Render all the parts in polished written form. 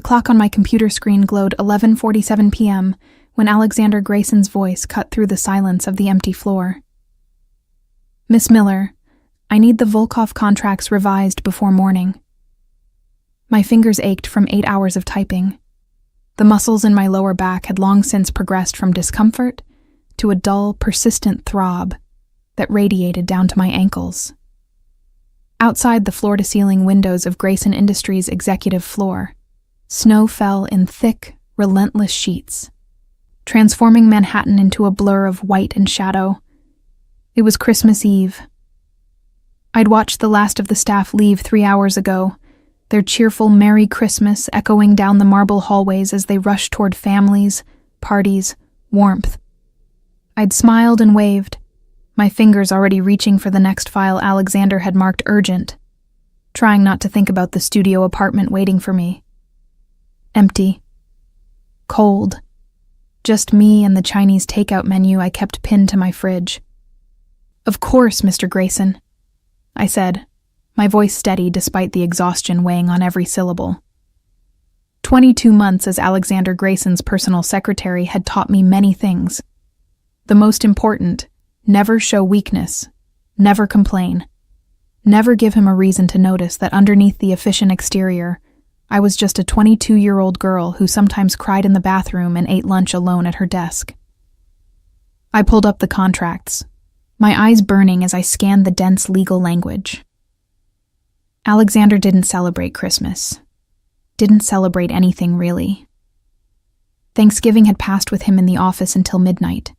clock on my computer screen glowed 11:47 p.m. when Alexander Grayson's voice cut through the silence of the empty floor. "Miss Miller, I need the Volkov contracts revised before morning." My fingers ached from 8 hours of typing. The muscles in my lower back had long since progressed from discomfort to a dull, persistent throb that radiated down to my ankles. Outside the floor-to-ceiling windows of Grayson Industries' executive floor, snow fell in thick, relentless sheets, transforming Manhattan into a blur of white and shadow. It was Christmas Eve. I'd watched the last of the staff leave 3 hours ago, their cheerful Merry Christmas echoing down the marble hallways as they rushed toward families, parties, warmth. I'd smiled and waved, my fingers already reaching for the next file Alexander had marked urgent, trying not to think about the studio apartment waiting for me. Empty. Cold. Just me and the Chinese takeout menu I kept pinned to my fridge. "Of course, Mr. Grayson," I said, my voice steady despite the exhaustion weighing on every syllable. 22 months as Alexander Grayson's personal secretary had taught me many things. The most important: never show weakness, never complain, never give him a reason to notice that underneath the efficient exterior, I was just a 22-year-old girl who sometimes cried in the bathroom and ate lunch alone at her desk. I pulled up the contracts, my eyes burning as I scanned the dense legal language. Alexander didn't celebrate Christmas. Didn't celebrate anything, really. Thanksgiving had passed with him in the office until midnight.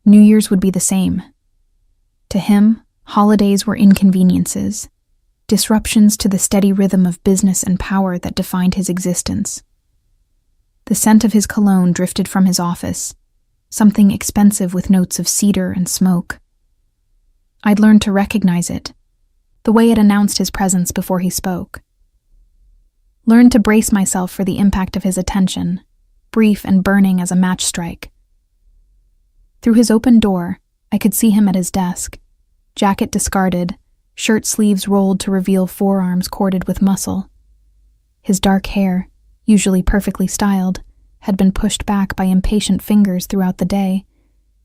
New Year's would be the same. To him, holidays were inconveniences, disruptions to the steady rhythm of business and power that defined his existence. The scent of his cologne drifted from his office, something expensive with notes of cedar and smoke. I'd learned to recognize it, the way it announced his presence before he spoke. Learned to brace myself for the impact of his attention, brief and burning as a match strike. Through his open door, I could see him at his desk, jacket discarded, shirt sleeves rolled to reveal forearms corded with muscle. His dark hair, usually perfectly styled, had been pushed back by impatient fingers throughout the day,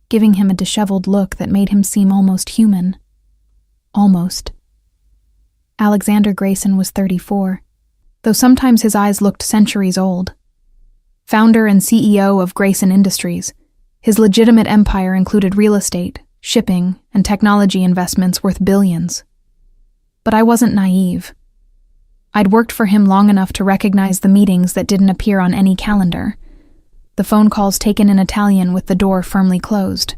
giving him a disheveled look that made him seem almost human. Almost. Alexander Grayson was 34, though sometimes his eyes looked centuries old. Founder and CEO of Grayson Industries, his legitimate empire included real estate, shipping, and technology investments worth billions. But I wasn't naive. I'd worked for him long enough to recognize the meetings that didn't appear on any calendar, the phone calls taken in Italian with the door firmly closed,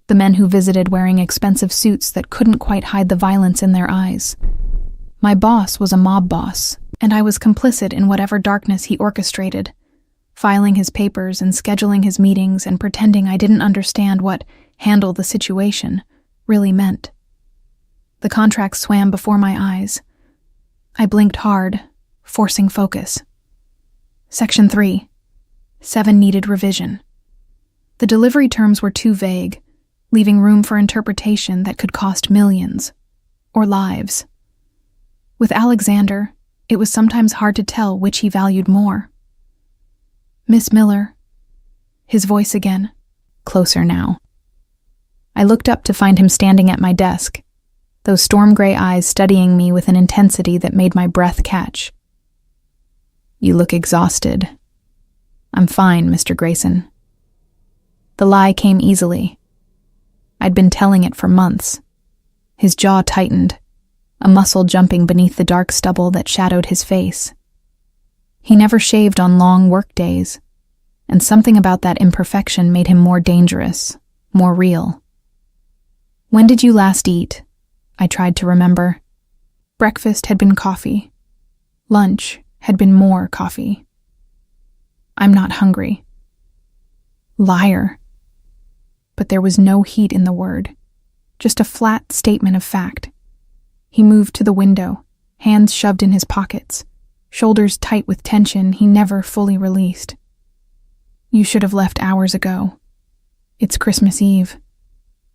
the men who visited wearing expensive suits that couldn't quite hide the violence in their eyes. My boss was a mob boss, and I was complicit in whatever darkness he orchestrated, filing his papers and scheduling his meetings and pretending I didn't understand what "handle the situation" really meant. The contract swam before my eyes. I blinked hard, forcing focus. Section 3. 7 needed revision. The delivery terms were too vague, leaving room for interpretation that could cost millions, or lives. With Alexander, it was sometimes hard to tell which he valued more. "Miss Miller." His voice again, closer now. I looked up to find him standing at my desk, those storm-gray eyes studying me with an intensity that made my breath catch. "You look exhausted." "I'm fine, Mr. Grayson." The lie came easily. I'd been telling it for months. His jaw tightened, a muscle jumping beneath the dark stubble that shadowed his face. He never shaved on long work days, and something about that imperfection made him more dangerous, more real. "When did you last eat?" I tried to remember. Breakfast had been coffee. Lunch had been more coffee. "I'm not hungry." Liar. But there was no heat in the word, just a flat statement of fact. He moved to the window, hands shoved in his pockets, shoulders tight with tension he never fully released. "You should have left hours ago. It's Christmas Eve.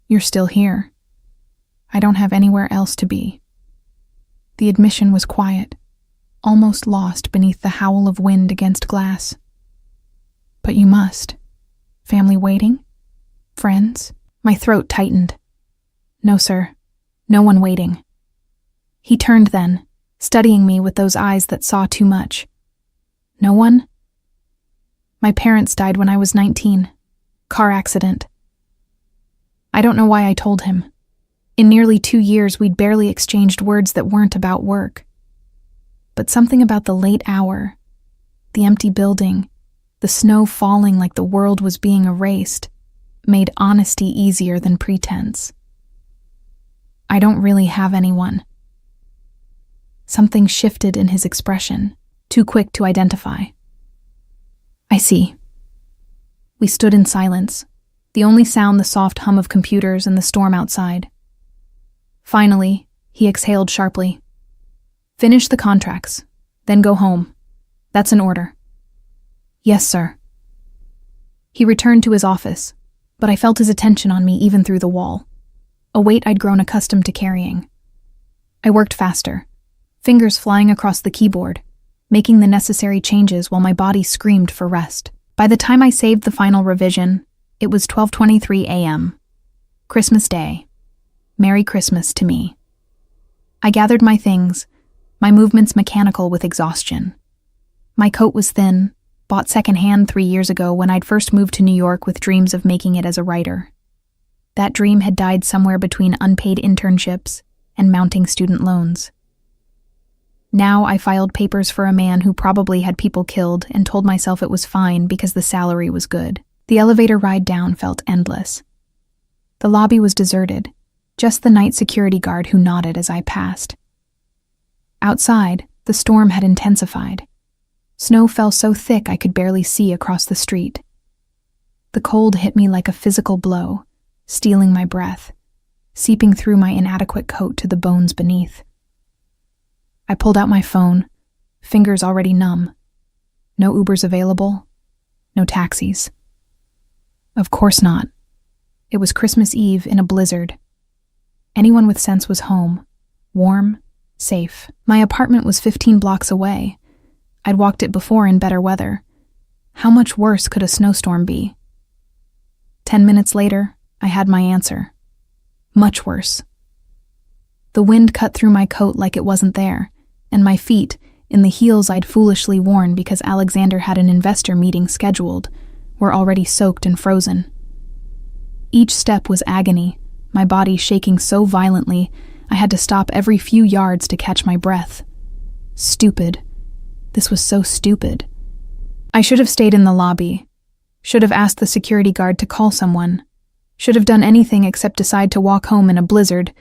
You're still here. I don't have anywhere else to be." The admission was quiet, almost lost beneath the howl of wind against glass. But you must. Family waiting? Friends? My throat tightened. No, sir. No one waiting. He turned then, studying me with those eyes that saw too much. No one? My parents died when I was 19. Car accident. I don't know why I told him. In nearly 2 years, we'd barely exchanged words that weren't about work. But something about the late hour, the empty building, the snow falling like the world was being erased, made honesty easier than pretense. I don't really have anyone. Something shifted in his expression, too quick to identify. I see. We stood in silence, the only sound the soft hum of computers and the storm outside. Finally, he exhaled sharply. Finish the contracts, then go home. That's an order. Yes, sir. He returned to his office, but I felt his attention on me even through the wall, a weight I'd grown accustomed to carrying. I worked faster, fingers flying across the keyboard, making the necessary changes while my body screamed for rest. By the time I saved the final revision, it was 12:23 a.m. Christmas Day. Merry Christmas to me. I gathered my things, my movements mechanical with exhaustion. My coat was thin, bought secondhand 3 years ago when I'd first moved to New York with dreams of making it as a writer. That dream had died somewhere between unpaid internships and mounting student loans. Now I filed papers for a man who probably had people killed and told myself it was fine because the salary was good. The elevator ride down felt endless. The lobby was deserted, just the night security guard who nodded as I passed. Outside, the storm had intensified. Snow fell so thick I could barely see across the street. The cold hit me like a physical blow, stealing my breath, seeping through my inadequate coat to the bones beneath. I pulled out my phone, fingers already numb. No Ubers available, no taxis. Of course not. It was Christmas Eve in a blizzard. Anyone with sense was home, warm, safe. My apartment was 15 blocks away. I'd walked it before in better weather. How much worse could a snowstorm be? 10 minutes later, I had my answer. Much worse. The wind cut through my coat like it wasn't there, and my feet, in the heels I'd foolishly worn because Alexander had an investor meeting scheduled, were already soaked and frozen. Each step was agony, my body shaking so violently I had to stop every few yards to catch my breath. Stupid. This was so stupid. I should have stayed in the lobby, should have asked the security guard to call someone, should have done anything except decide to walk home in a blizzard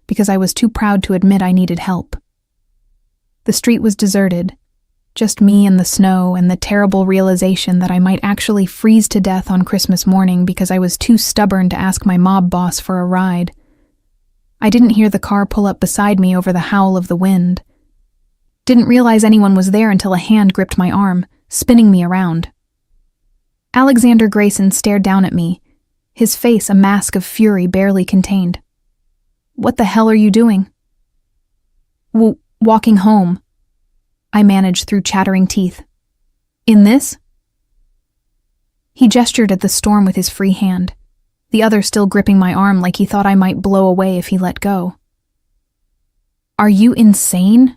because I was too proud to admit I needed help. The street was deserted, just me and the snow and the terrible realization that I might actually freeze to death on Christmas morning because I was too stubborn to ask my mob boss for a ride. I didn't hear the car pull up beside me over the howl of the wind. Didn't realize anyone was there until a hand gripped my arm, spinning me around. Alexander Grayson stared down at me, his face a mask of fury barely contained. What the hell are you doing? Walking home, I managed through chattering teeth. In this? He gestured at the storm with his free hand, the other still gripping my arm like he thought I might blow away if he let go. Are you insane?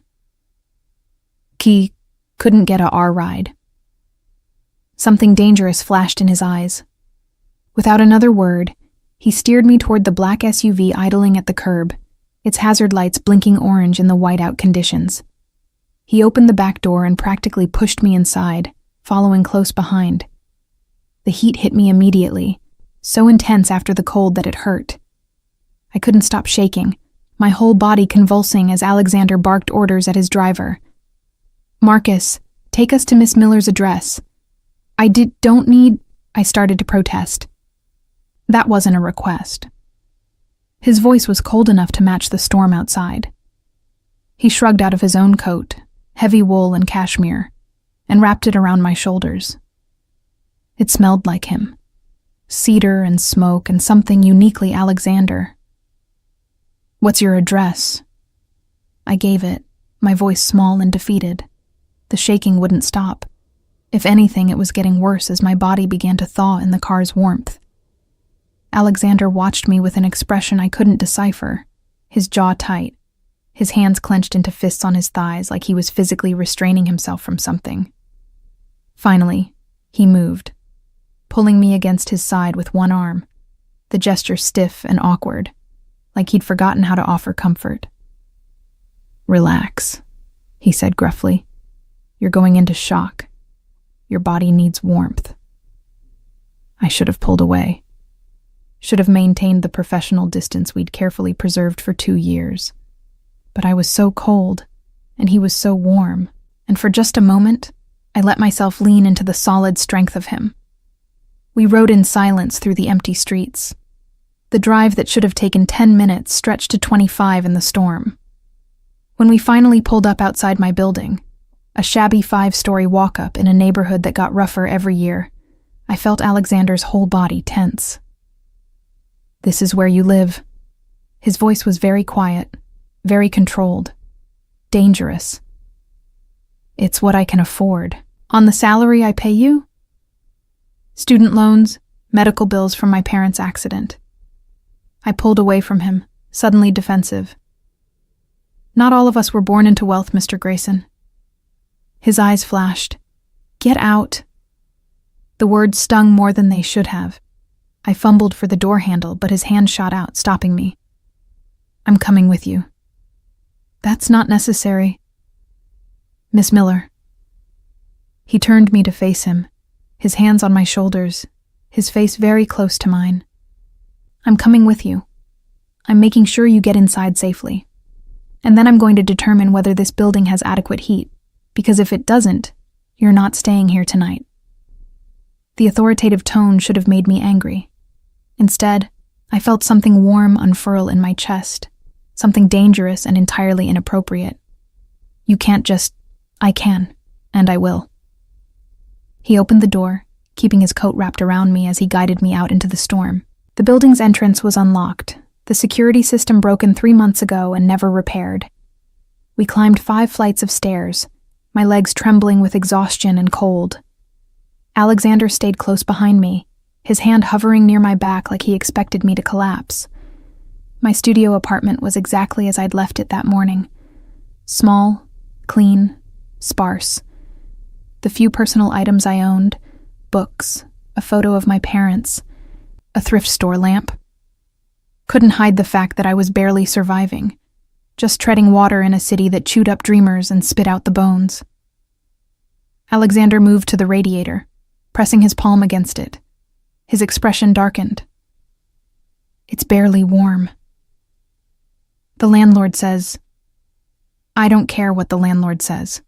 He couldn't get a R ride. Something dangerous flashed in his eyes. Without another word, he steered me toward the black SUV idling at the curb, its hazard lights blinking orange in the whiteout conditions. He opened the back door and practically pushed me inside, following close behind. The heat hit me immediately, so intense after the cold that it hurt. I couldn't stop shaking, my whole body convulsing as Alexander barked orders at his driver. Marcus, take us to Miss Miller's address. I started to protest. That wasn't a request. His voice was cold enough to match the storm outside. He shrugged out of his own coat, heavy wool and cashmere, and wrapped it around my shoulders. It smelled like him. Cedar and smoke and something uniquely Alexander. What's your address? I gave it, my voice small and defeated. The shaking wouldn't stop. If anything, it was getting worse as my body began to thaw in the car's warmth. Alexander watched me with an expression I couldn't decipher, his jaw tight, his hands clenched into fists on his thighs like he was physically restraining himself from something. Finally, he moved, pulling me against his side with one arm, the gesture stiff and awkward, like he'd forgotten how to offer comfort. "Relax," he said gruffly. "You're going into shock. Your body needs warmth." I should have pulled away. Should have maintained the professional distance we'd carefully preserved for 2 years. But I was so cold, and he was so warm, and for just a moment, I let myself lean into the solid strength of him. We rode in silence through the empty streets. The drive that should have taken 10 minutes stretched to 25 in the storm. When we finally pulled up outside my building, a shabby 5-story walk-up in a neighborhood that got rougher every year, I felt Alexander's whole body tense. "This is where you live." His voice was very quiet, very controlled, dangerous. "It's what I can afford. On the salary I pay you?" "Student loans, medical bills from my parents' accident." I pulled away from him, suddenly defensive. "Not all of us were born into wealth, Mr. Grayson." His eyes flashed. "Get out." The words stung more than they should have. I fumbled for the door handle, but his hand shot out, stopping me. "I'm coming with you." "That's not necessary." "Miss Miller." He turned me to face him, his hands on my shoulders, his face very close to mine. "I'm coming with you. I'm making sure you get inside safely. And then I'm going to determine whether this building has adequate heat, because if it doesn't, you're not staying here tonight." The authoritative tone should have made me angry. Instead, I felt something warm unfurl in my chest, something dangerous and entirely inappropriate. "You can't just—" "I can, and I will." He opened the door, keeping his coat wrapped around me as he guided me out into the storm. The building's entrance was unlocked, the security system broken 3 months ago and never repaired. We climbed 5 flights of stairs, my legs trembling with exhaustion and cold. Alexander stayed close behind me, his hand hovering near my back like he expected me to collapse. My studio apartment was exactly as I'd left it that morning. Small, clean, sparse. The few personal items I owned, books, a photo of my parents, a thrift store lamp, couldn't hide the fact that I was barely surviving, just treading water in a city that chewed up dreamers and spit out the bones. Alexander moved to the radiator, pressing his palm against it. His expression darkened. "It's barely warm." "The landlord says—" "I don't care what the landlord says."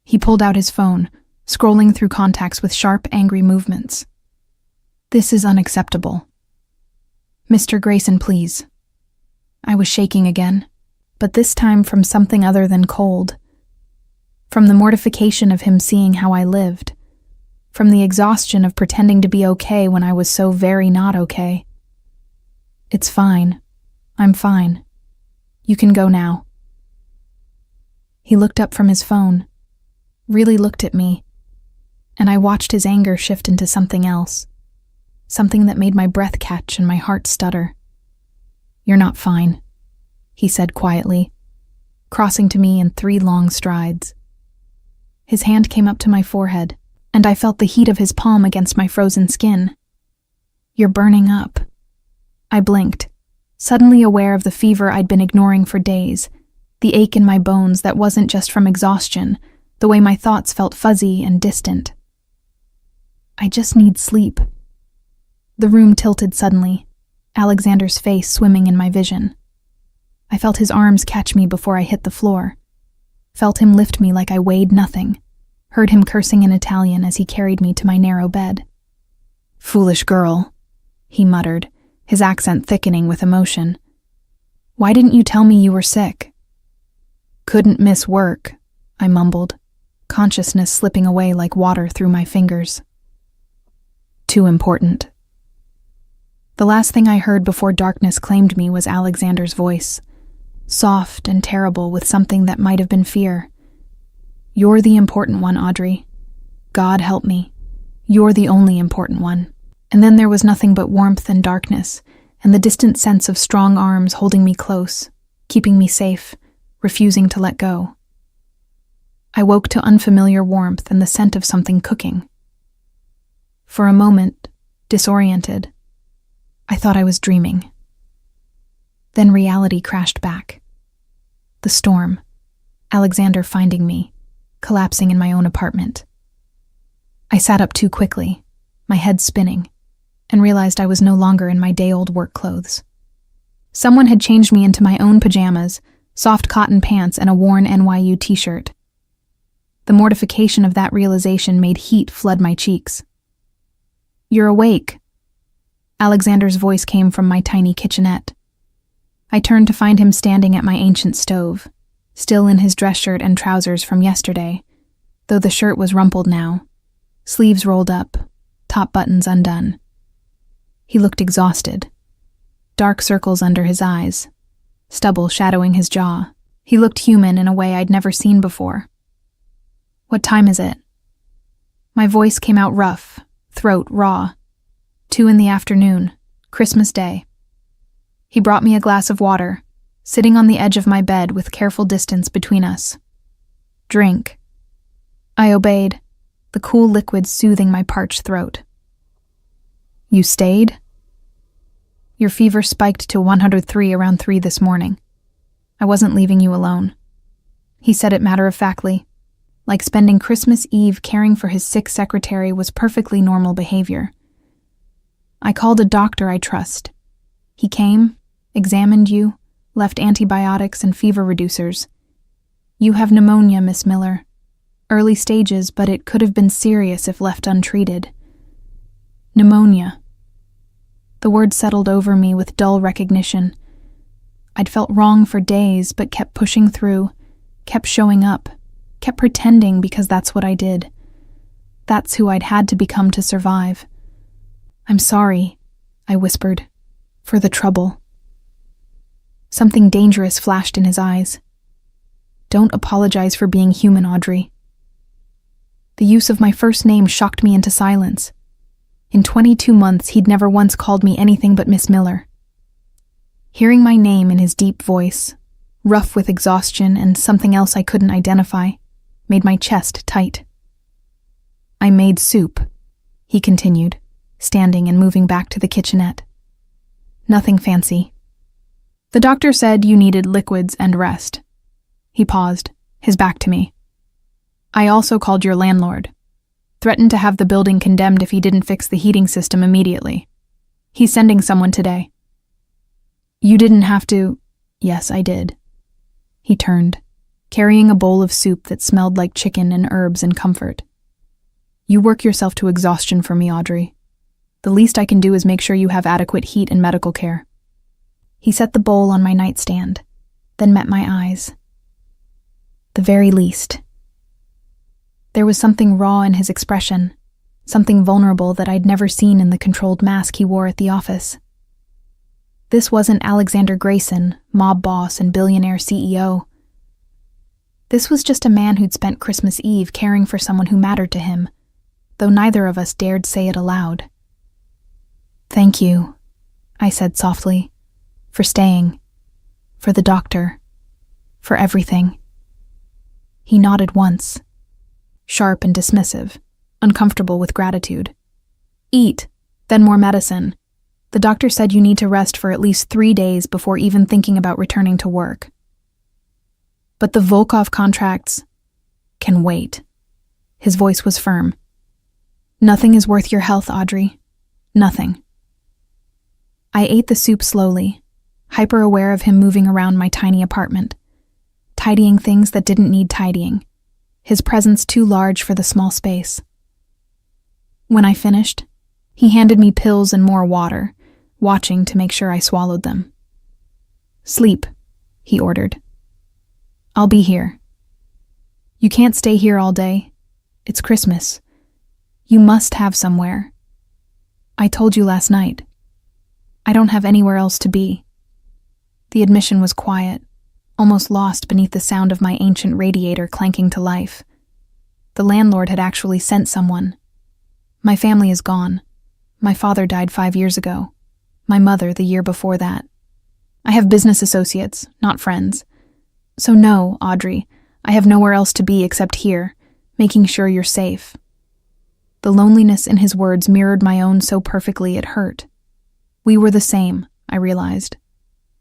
He pulled out his phone, scrolling through contacts with sharp, angry movements. "This is unacceptable. Mr. Grayson, please." I was shaking again, but this time from something other than cold. From the mortification of him seeing how I lived. From the exhaustion of pretending to be okay when I was so very not okay. "It's fine. I'm fine. You can go now." He looked up from his phone, really looked at me, and I watched his anger shift into something else, something that made my breath catch and my heart stutter. "You're not fine," he said quietly, crossing to me in 3 long strides. His hand came up to my forehead, and I felt the heat of his palm against my frozen skin. "You're burning up." I blinked, suddenly aware of the fever I'd been ignoring for days, the ache in my bones that wasn't just from exhaustion, the way my thoughts felt fuzzy and distant. "I just need sleep." The room tilted suddenly, Alexander's face swimming in my vision. I felt his arms catch me before I hit the floor, felt him lift me like I weighed nothing, heard him cursing in Italian as he carried me to my narrow bed. "Foolish girl," he muttered, his accent thickening with emotion. "Why didn't you tell me you were sick?" "Couldn't miss work," I mumbled, consciousness slipping away like water through my fingers. "Too important." The last thing I heard before darkness claimed me was Alexander's voice, soft and terrible with something that might have been fear. You're the important one, Audrey. God help me. You're the only important one. And then there was nothing but warmth and darkness, and the distant sense of strong arms holding me close, keeping me safe, refusing to let go. I woke to unfamiliar warmth and the scent of something cooking. For a moment, disoriented, I thought I was dreaming. Then reality crashed back. The storm, Alexander finding me, collapsing in my own apartment. I sat up too quickly, my head spinning, and realized I was no longer in my day-old work clothes. Someone had changed me into my own pajamas, soft cotton pants, and a worn NYU t-shirt. The mortification of that realization made heat flood my cheeks. "You're awake." Alexander's voice came from my tiny kitchenette. I turned to find him standing at my ancient stove, still in his dress shirt and trousers from yesterday, though the shirt was rumpled now, sleeves rolled up, top buttons undone. He looked exhausted. Dark circles under his eyes, stubble shadowing his jaw. He looked human in a way I'd never seen before. "What time is it?" My voice came out rough, throat raw. 2 p.m, Christmas Day. He brought me a glass of water, sitting on the edge of my bed with careful distance between us. "Drink." I obeyed, the cool liquid soothing my parched throat. "You stayed?" "Your fever spiked to 103 around 3 this morning. I wasn't leaving you alone." He said it matter-of-factly, like spending Christmas Eve caring for his sick secretary was perfectly normal behavior. "I called a doctor I trust. He came, examined you, left antibiotics and fever reducers. You have pneumonia, Miss Miller. Early stages, but it could have been serious if left untreated." Pneumonia. The word settled over me with dull recognition. I'd felt wrong for days, but kept pushing through, kept showing up, kept pretending because that's what I did. That's who I'd had to become to survive. "I'm sorry," I whispered, "for the trouble." Something dangerous flashed in his eyes. "Don't apologize for being human, Audrey." The use of my first name shocked me into silence. In 22 months, he'd never once called me anything but Miss Miller. Hearing my name in his deep voice, rough with exhaustion and something else I couldn't identify, made my chest tight. "I made soup," he continued, standing and moving back to the kitchenette. "Nothing fancy. The doctor said you needed liquids and rest." He paused, his back to me. "I also called your landlord. Threatened to have the building condemned if he didn't fix the heating system immediately. He's sending someone today." "You didn't have to—" "Yes, I did." He turned, carrying a bowl of soup that smelled like chicken and herbs and comfort. "You work yourself to exhaustion for me, Audrey. The least I can do is make sure you have adequate heat and medical care." He set the bowl on my nightstand, then met my eyes. "The very least." There was something raw in his expression, something vulnerable that I'd never seen in the controlled mask he wore at the office. This wasn't Alexander Grayson, mob boss and billionaire CEO. This was just a man who'd spent Christmas Eve caring for someone who mattered to him, though neither of us dared say it aloud. "Thank you," I said softly, "for staying, for the doctor, for everything." He nodded once, sharp and dismissive, uncomfortable with gratitude. "Eat, then more medicine. The doctor said you need to rest for at least 3 days before even thinking about returning to work." "But the Volkov contracts can wait." His voice was firm. "Nothing is worth your health, Audrey. Nothing." I ate the soup slowly, hyper-aware of him moving around my tiny apartment, tidying things that didn't need tidying, his presence too large for the small space. When I finished, he handed me pills and more water, watching to make sure I swallowed them. "Sleep," he ordered. "I'll be here." "You can't stay here all day. It's Christmas. You must have somewhere. I told you last night. I don't have anywhere else to be." The admission was quiet, almost lost beneath the sound of my ancient radiator clanking to life, The landlord had actually sent someone. My family is gone. My father died 5 years ago. My mother the year before that. I have business associates, not friends. So no, Audrey, I have nowhere else to be except here, making sure you're safe. The loneliness in his words mirrored my own so perfectly it hurt. We were the same, I realized.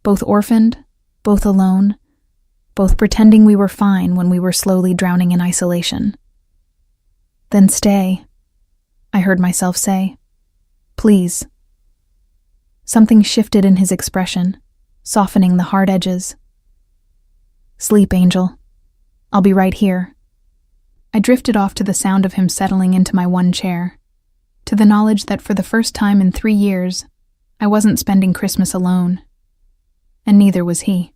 Both orphaned, both alone, both pretending we were fine when we were slowly drowning in isolation. Then stay, I heard myself say. Please. Something shifted in his expression, softening the hard edges. Sleep, Angel. I'll be right here. I drifted off to the sound of him settling into my one chair, to the knowledge that for the first time in 3 years, I wasn't spending Christmas alone. And neither was he.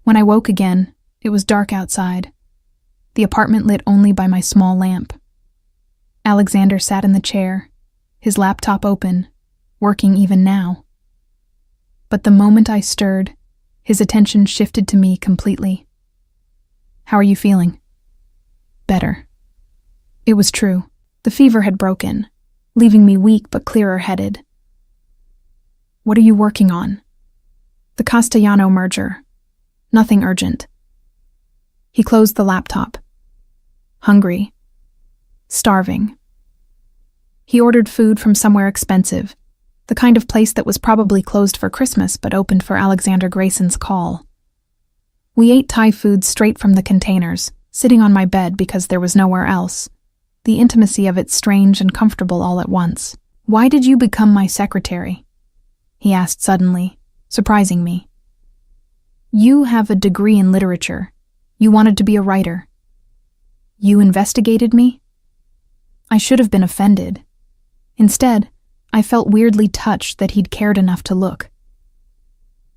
When I woke again, it was dark outside, the apartment lit only by my small lamp. Alexander sat in the chair, his laptop open, working even now. But the moment I stirred, his attention shifted to me completely. How are you feeling? Better. It was true. The fever had broken, leaving me weak but clearer-headed. What are you working on? The Castellano merger. Nothing urgent. He closed the laptop. Hungry. Starving. He ordered food from somewhere expensive, the kind of place that was probably closed for Christmas but opened for Alexander Grayson's call. We ate Thai food straight from the containers, sitting on my bed because there was nowhere else. The intimacy of it strange and comfortable all at once. Why did you become my secretary? He asked suddenly, surprising me. You have a degree in literature. You wanted to be a writer. You investigated me? I should have been offended. Instead, I felt weirdly touched that he'd cared enough to look.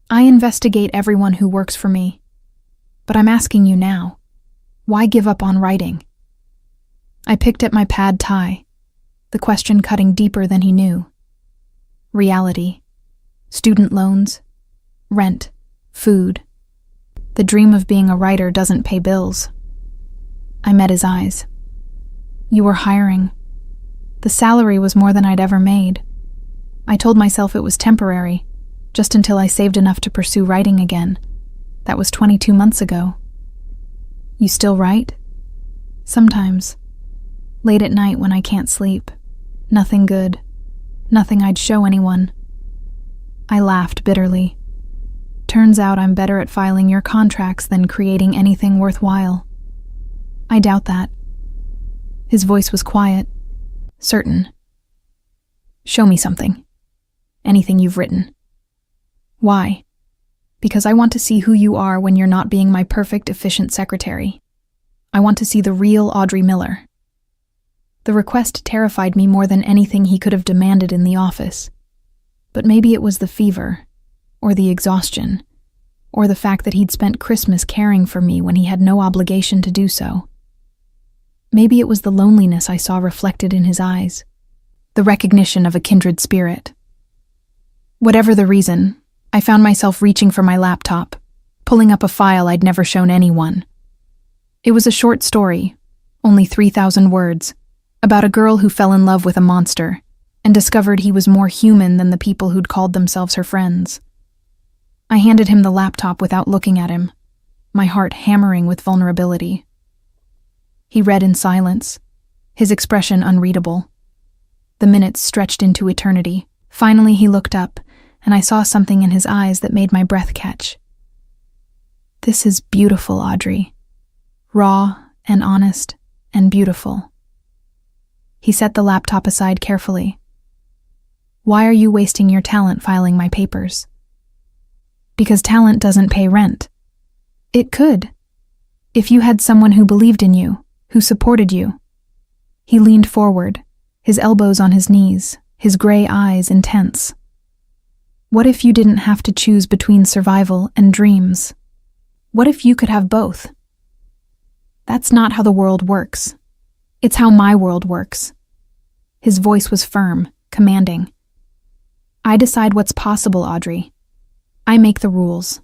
I investigate everyone who works for me. But I'm asking you now, why give up on writing? I picked at my pad Thai, the question cutting deeper than he knew. Reality. Student loans. Rent. Food. The dream of being a writer doesn't pay bills. I met his eyes. You were hiring. The salary was more than I'd ever made. I told myself it was temporary, just until I saved enough to pursue writing again. That was 22 months ago. You still write? Sometimes. Late at night when I can't sleep. Nothing good. Nothing I'd show anyone. I laughed bitterly. Turns out I'm better at filing your contracts than creating anything worthwhile. I doubt that. His voice was quiet, certain. Show me something. Anything you've written. Why? Because I want to see who you are when you're not being my perfect, efficient secretary. I want to see the real Audrey Miller. The request terrified me more than anything he could have demanded in the office. But maybe it was the fever, or the exhaustion, or the fact that he'd spent Christmas caring for me when he had no obligation to do so. Maybe it was the loneliness I saw reflected in his eyes, the recognition of a kindred spirit. Whatever the reason, I found myself reaching for my laptop, pulling up a file I'd never shown anyone. It was a short story, only 3,000 words, about a girl who fell in love with a monster and discovered he was more human than the people who'd called themselves her friends. I handed him the laptop without looking at him, my heart hammering with vulnerability. He read in silence, his expression unreadable. The minutes stretched into eternity. Finally he looked up, and I saw something in his eyes that made my breath catch. This is beautiful, Audrey. Raw and honest and beautiful. He set the laptop aside carefully. Why are you wasting your talent filing my papers? Because talent doesn't pay rent. It could. If you had someone who believed in you, who supported you. He leaned forward, his elbows on his knees, his gray eyes intense. What if you didn't have to choose between survival and dreams? What if you could have both? That's not how the world works. It's how my world works. His voice was firm, commanding. I decide what's possible, Audrey. I make the rules,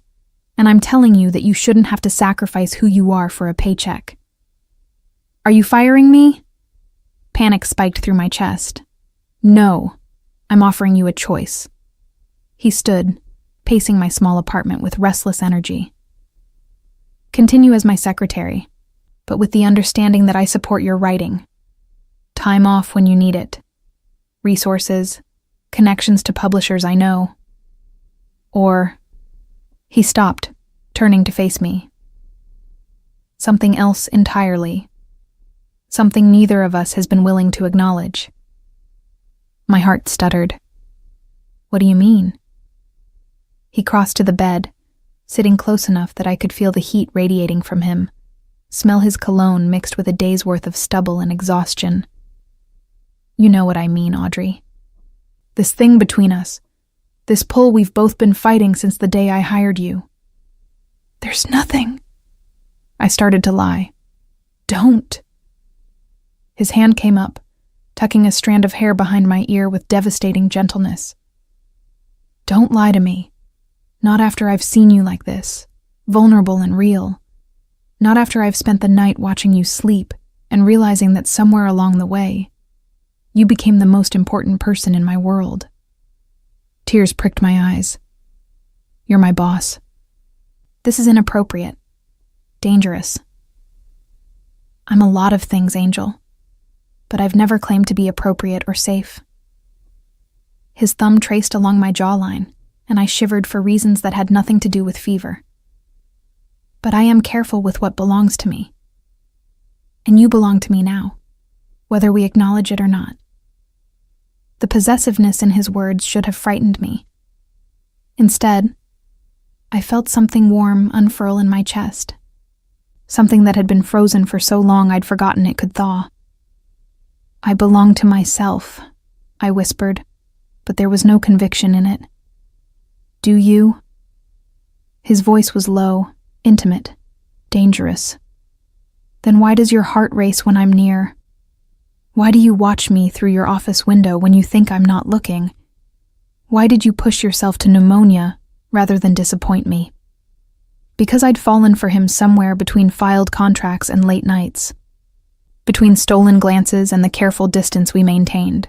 and I'm telling you that you shouldn't have to sacrifice who you are for a paycheck. Are you firing me? Panic spiked through my chest. No, I'm offering you a choice. He stood, pacing my small apartment with restless energy. Continue as my secretary, but with the understanding that I support your writing. Time off when you need it. Resources, connections to publishers I know. Or... He stopped, turning to face me. Something else entirely. Something neither of us has been willing to acknowledge. My heart stuttered. What do you mean? He crossed to the bed, sitting close enough that I could feel the heat radiating from him, smell his cologne mixed with a day's worth of stubble and exhaustion. You know what I mean, Audrey. This thing between us. This pull we've both been fighting since the day I hired you. There's nothing. I started to lie. Don't. His hand came up, tucking a strand of hair behind my ear with devastating gentleness. Don't lie to me. Not after I've seen you like this, vulnerable and real. Not after I've spent the night watching you sleep and realizing that somewhere along the way, you became the most important person in my world. Tears pricked my eyes. You're my boss. This is inappropriate. Dangerous. I'm a lot of things, Angel, but I've never claimed to be appropriate or safe. His thumb traced along my jawline, and I shivered for reasons that had nothing to do with fever. But I am careful with what belongs to me. And you belong to me now, whether we acknowledge it or not. The possessiveness in his words should have frightened me. Instead, I felt something warm unfurl in my chest. Something that had been frozen for so long I'd forgotten it could thaw. I belong to myself, I whispered, but there was no conviction in it. Do you? His voice was low, intimate, dangerous. Then why does your heart race when I'm near? Why do you watch me through your office window when you think I'm not looking? Why did you push yourself to pneumonia rather than disappoint me? Because I'd fallen for him somewhere between filed contracts and late nights. Between stolen glances and the careful distance we maintained.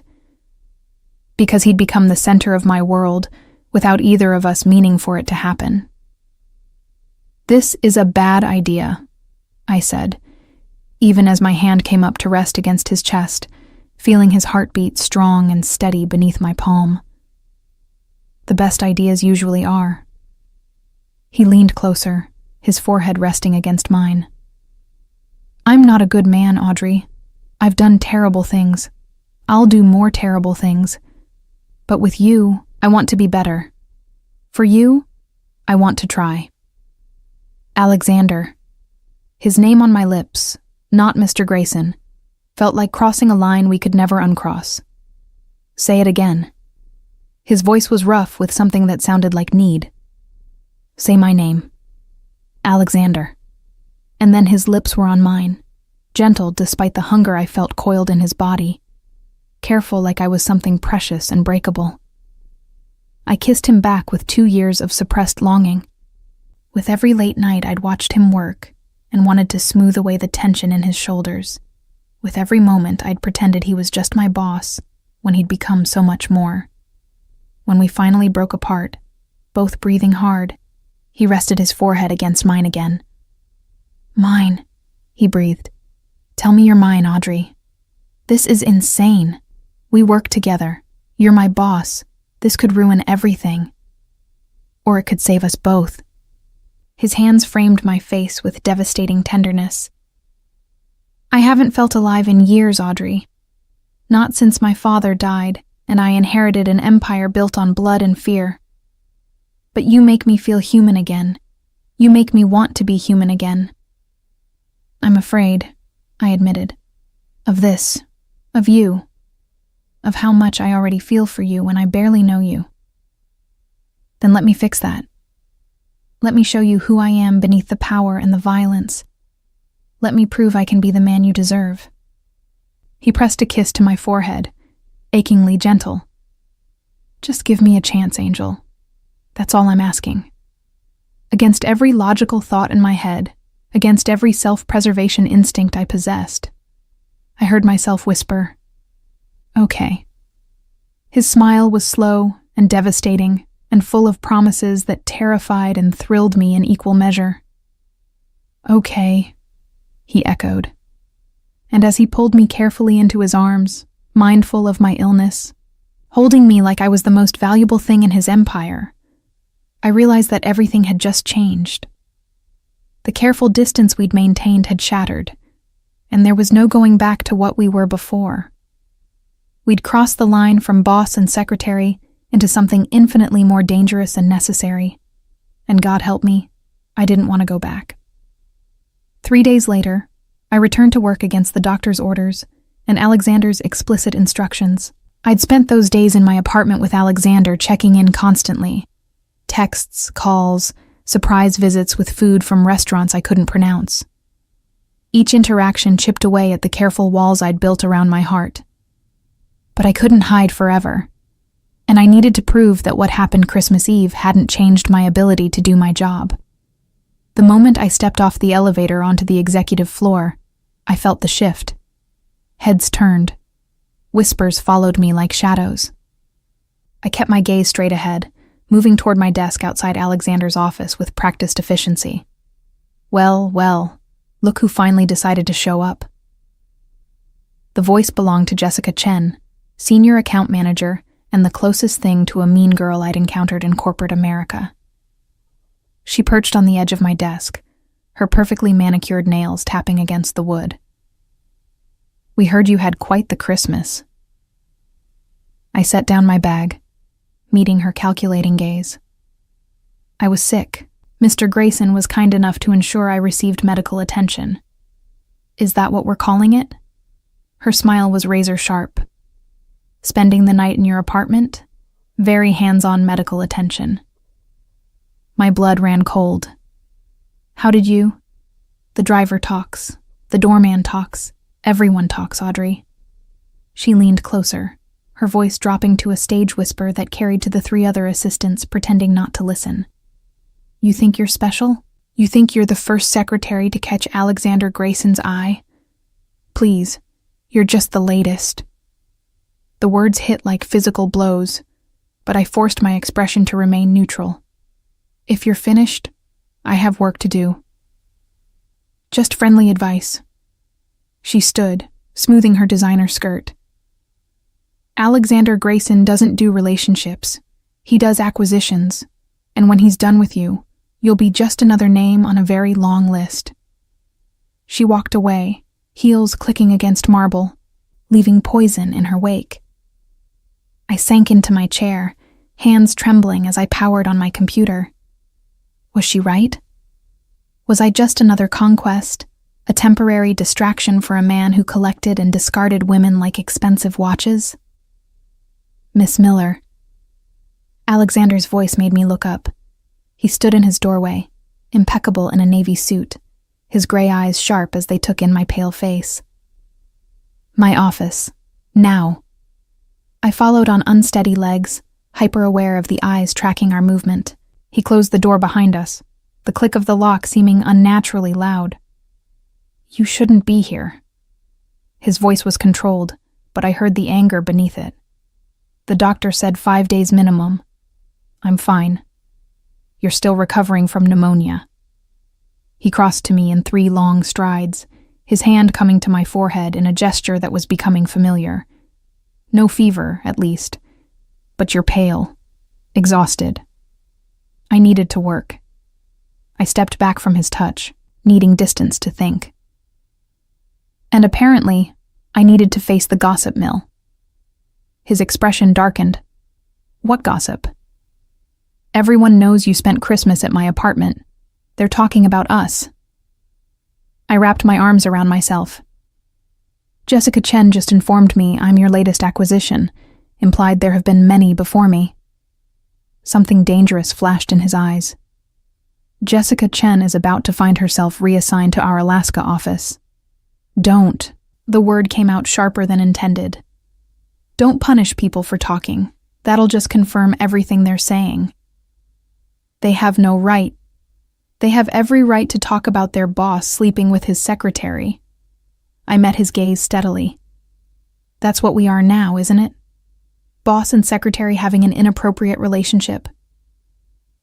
Because he'd become the center of my world without either of us meaning for it to happen. This is a bad idea, I said, even as my hand came up to rest against his chest, feeling his heartbeat strong and steady beneath my palm. The best ideas usually are. He leaned closer, his forehead resting against mine. I'm not a good man, Audrey. I've done terrible things. I'll do more terrible things. But with you, I want to be better. For you, I want to try. Alexander. His name on my lips, not Mr. Grayson, felt like crossing a line we could never uncross. Say it again. His voice was rough with something that sounded like need. Say my name. Alexander. And then his lips were on mine, gentle despite the hunger I felt coiled in his body, careful like I was something precious and breakable. I kissed him back with 2 years of suppressed longing. With every late night I'd watched him work and wanted to smooth away the tension in his shoulders. With every moment I'd pretended he was just my boss when he'd become so much more. When we finally broke apart, both breathing hard, he rested his forehead against mine again. Mine, he breathed. Tell me you're mine, Audrey. This is insane. We work together. You're my boss. This could ruin everything. Or it could save us both. His hands framed my face with devastating tenderness. I haven't felt alive in years, Audrey. Not since my father died, and I inherited an empire built on blood and fear. But you make me feel human again. You make me want to be human again. I'm afraid, I admitted, of this, of you, of how much I already feel for you when I barely know you. Then let me fix that. Let me show you who I am beneath the power and the violence. Let me prove I can be the man you deserve. He pressed a kiss to my forehead, achingly gentle. Just give me a chance, Angel. That's all I'm asking. Against every logical thought in my head, against every self-preservation instinct I possessed, I heard myself whisper, "Okay." His smile was slow and devastating and full of promises that terrified and thrilled me in equal measure. "Okay," he echoed. And as he pulled me carefully into his arms, mindful of my illness, holding me like I was the most valuable thing in his empire, I realized that everything had just changed. The careful distance we'd maintained had shattered, and there was no going back to what we were before. We'd crossed the line from boss and secretary into something infinitely more dangerous and necessary, and God help me, I didn't want to go back. 3 days later, I returned to work against the doctor's orders and Alexander's explicit instructions. I'd spent those days in my apartment with Alexander, checking in constantly. Texts, calls, surprise visits with food from restaurants I couldn't pronounce. Each interaction chipped away at the careful walls I'd built around my heart. But I couldn't hide forever, and I needed to prove that what happened Christmas Eve hadn't changed my ability to do my job. The moment I stepped off the elevator onto the executive floor, I felt the shift. Heads turned. Whispers followed me like shadows. I kept my gaze straight ahead, moving toward my desk outside Alexander's office with practiced efficiency. Well, look who finally decided to show up. The voice belonged to Jessica Chen, senior account manager and the closest thing to a mean girl I'd encountered in corporate America. She perched on the edge of my desk, her perfectly manicured nails tapping against the wood. "We heard you had quite the Christmas." I set down my bag, meeting her calculating gaze. "I was sick. Mr. Grayson was kind enough to ensure I received medical attention." "Is that what we're calling it?" Her smile was razor sharp. "Spending the night in your apartment? Very hands-on medical attention." My blood ran cold. "How did you?" "The driver talks. The doorman talks. Everyone talks, Audrey." She leaned closer, her voice dropping to a stage whisper that carried to the 3 other assistants, pretending not to listen. "You think you're special? You think you're the first secretary to catch Alexander Grayson's eye? Please, you're just the latest." The words hit like physical blows, but I forced my expression to remain neutral. "If you're finished, I have work to do." "Just friendly advice." She stood, smoothing her designer skirt. "Alexander Grayson doesn't do relationships. He does acquisitions, and when he's done with you, you'll be just another name on a very long list." She walked away, heels clicking against marble, leaving poison in her wake. I sank into my chair, hands trembling as I powered on my computer. Was she right? Was I just another conquest, a temporary distraction for a man who collected and discarded women like expensive watches? "Miss Miller." Alexander's voice made me look up. He stood in his doorway, impeccable in a navy suit, his gray eyes sharp as they took in my pale face. "My office. Now." I followed on unsteady legs, hyper-aware of the eyes tracking our movement. He closed the door behind us, the click of the lock seeming unnaturally loud. "You shouldn't be here." His voice was controlled, but I heard the anger beneath it. "The doctor said 5 days minimum. I'm fine. You're still recovering from pneumonia." He crossed to me in 3 long strides, his hand coming to my forehead in a gesture that was becoming familiar. "No fever, at least. But you're pale. Exhausted." I needed to work. I stepped back from his touch, needing distance to think. And apparently, I needed to face the gossip mill. His expression darkened. "What gossip?" "Everyone knows you spent Christmas at my apartment. They're talking about us." I wrapped my arms around myself. "Jessica Chen just informed me I'm your latest acquisition, implied there have been many before me." Something dangerous flashed in his eyes. "Jessica Chen is about to find herself reassigned to our Alaska office." "Don't." The word came out sharper than intended. "Don't punish people for talking. That'll just confirm everything they're saying." "They have no right." They have every right to talk about their boss sleeping with his secretary. I met his gaze steadily. That's what we are now, isn't it? Boss and secretary having an inappropriate relationship.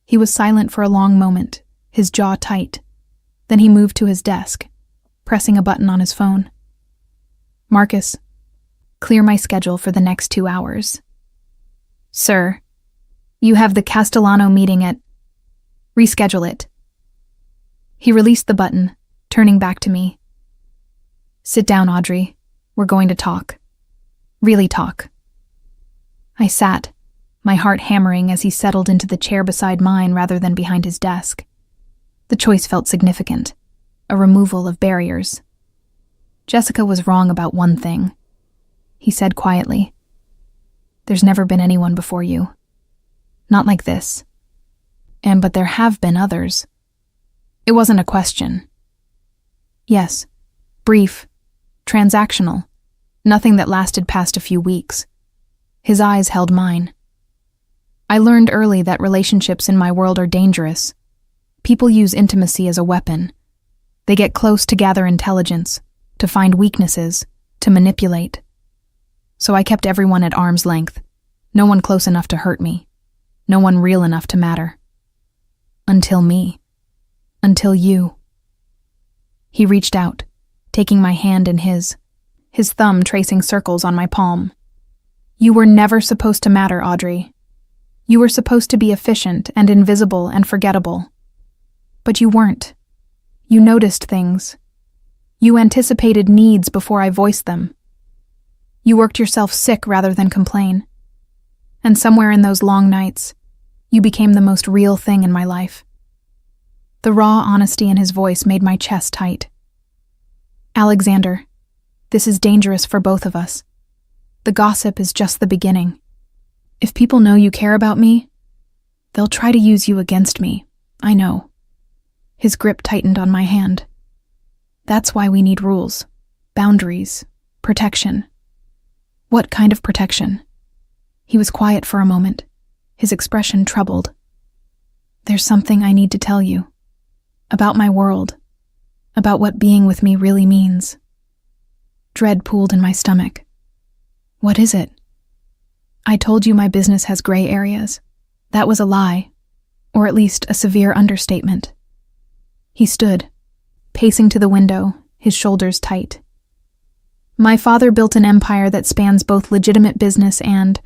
He was silent for a long moment, his jaw tight. Then he moved to his desk, pressing a button on his phone. Marcus, clear my schedule for the next 2 hours. Sir, you have the Castellano meeting at... Reschedule it. He released the button, turning back to me. Sit down, Audrey. We're going to talk. Really talk. I sat, my heart hammering as he settled into the chair beside mine rather than behind his desk. The choice felt significant, a removal of barriers. Jessica was wrong about one thing. He said quietly, There's never been anyone before you. Not like this. But there have been others. It wasn't a question. Yes, brief, transactional, nothing that lasted past a few weeks. His eyes held mine. I learned early that relationships in my world are dangerous. People use intimacy as a weapon. They get close to gather intelligence, to find weaknesses, to manipulate. So I kept everyone at arm's length. No one close enough to hurt me. No one real enough to matter. Until me. Until you. He reached out, taking my hand in his thumb tracing circles on my palm. You were never supposed to matter, Audrey. You were supposed to be efficient and invisible and forgettable. But you weren't. You noticed things. You anticipated needs before I voiced them. You worked yourself sick rather than complain. And somewhere in those long nights, you became the most real thing in my life. The raw honesty in his voice made my chest tight. Alexander, this is dangerous for both of us. The gossip is just the beginning. If people know you care about me, they'll try to use you against me. I know. His grip tightened on my hand. That's why we need rules, boundaries, protection. What kind of protection? He was quiet for a moment, his expression troubled. There's something I need to tell you. About my world. About what being with me really means. Dread pooled in my stomach. What is it? I told you my business has gray areas. That was a lie, or at least a severe understatement. He stood, pacing to the window, his shoulders tight. My father built an empire that spans both legitimate business and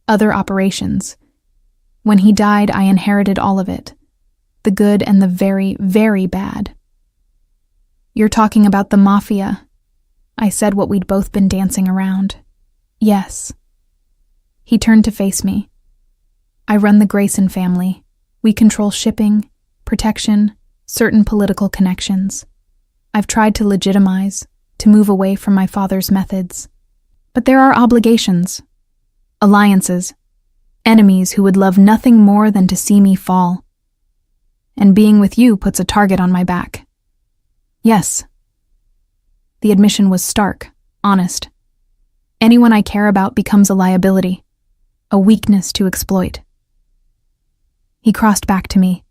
other operations. When he died, I inherited all of it. The good and the very, very bad. You're talking about the Mafia. I said what we'd both been dancing around. Yes. He turned to face me. I run the Grayson family. We control shipping, protection, certain political connections. I've tried to legitimize, to move away from my father's methods. But there are obligations, alliances, enemies who would love nothing more than to see me fall. And being with you puts a target on my back. Yes. The admission was stark, honest. Anyone I care about becomes a liability, a weakness to exploit. He crossed back to me,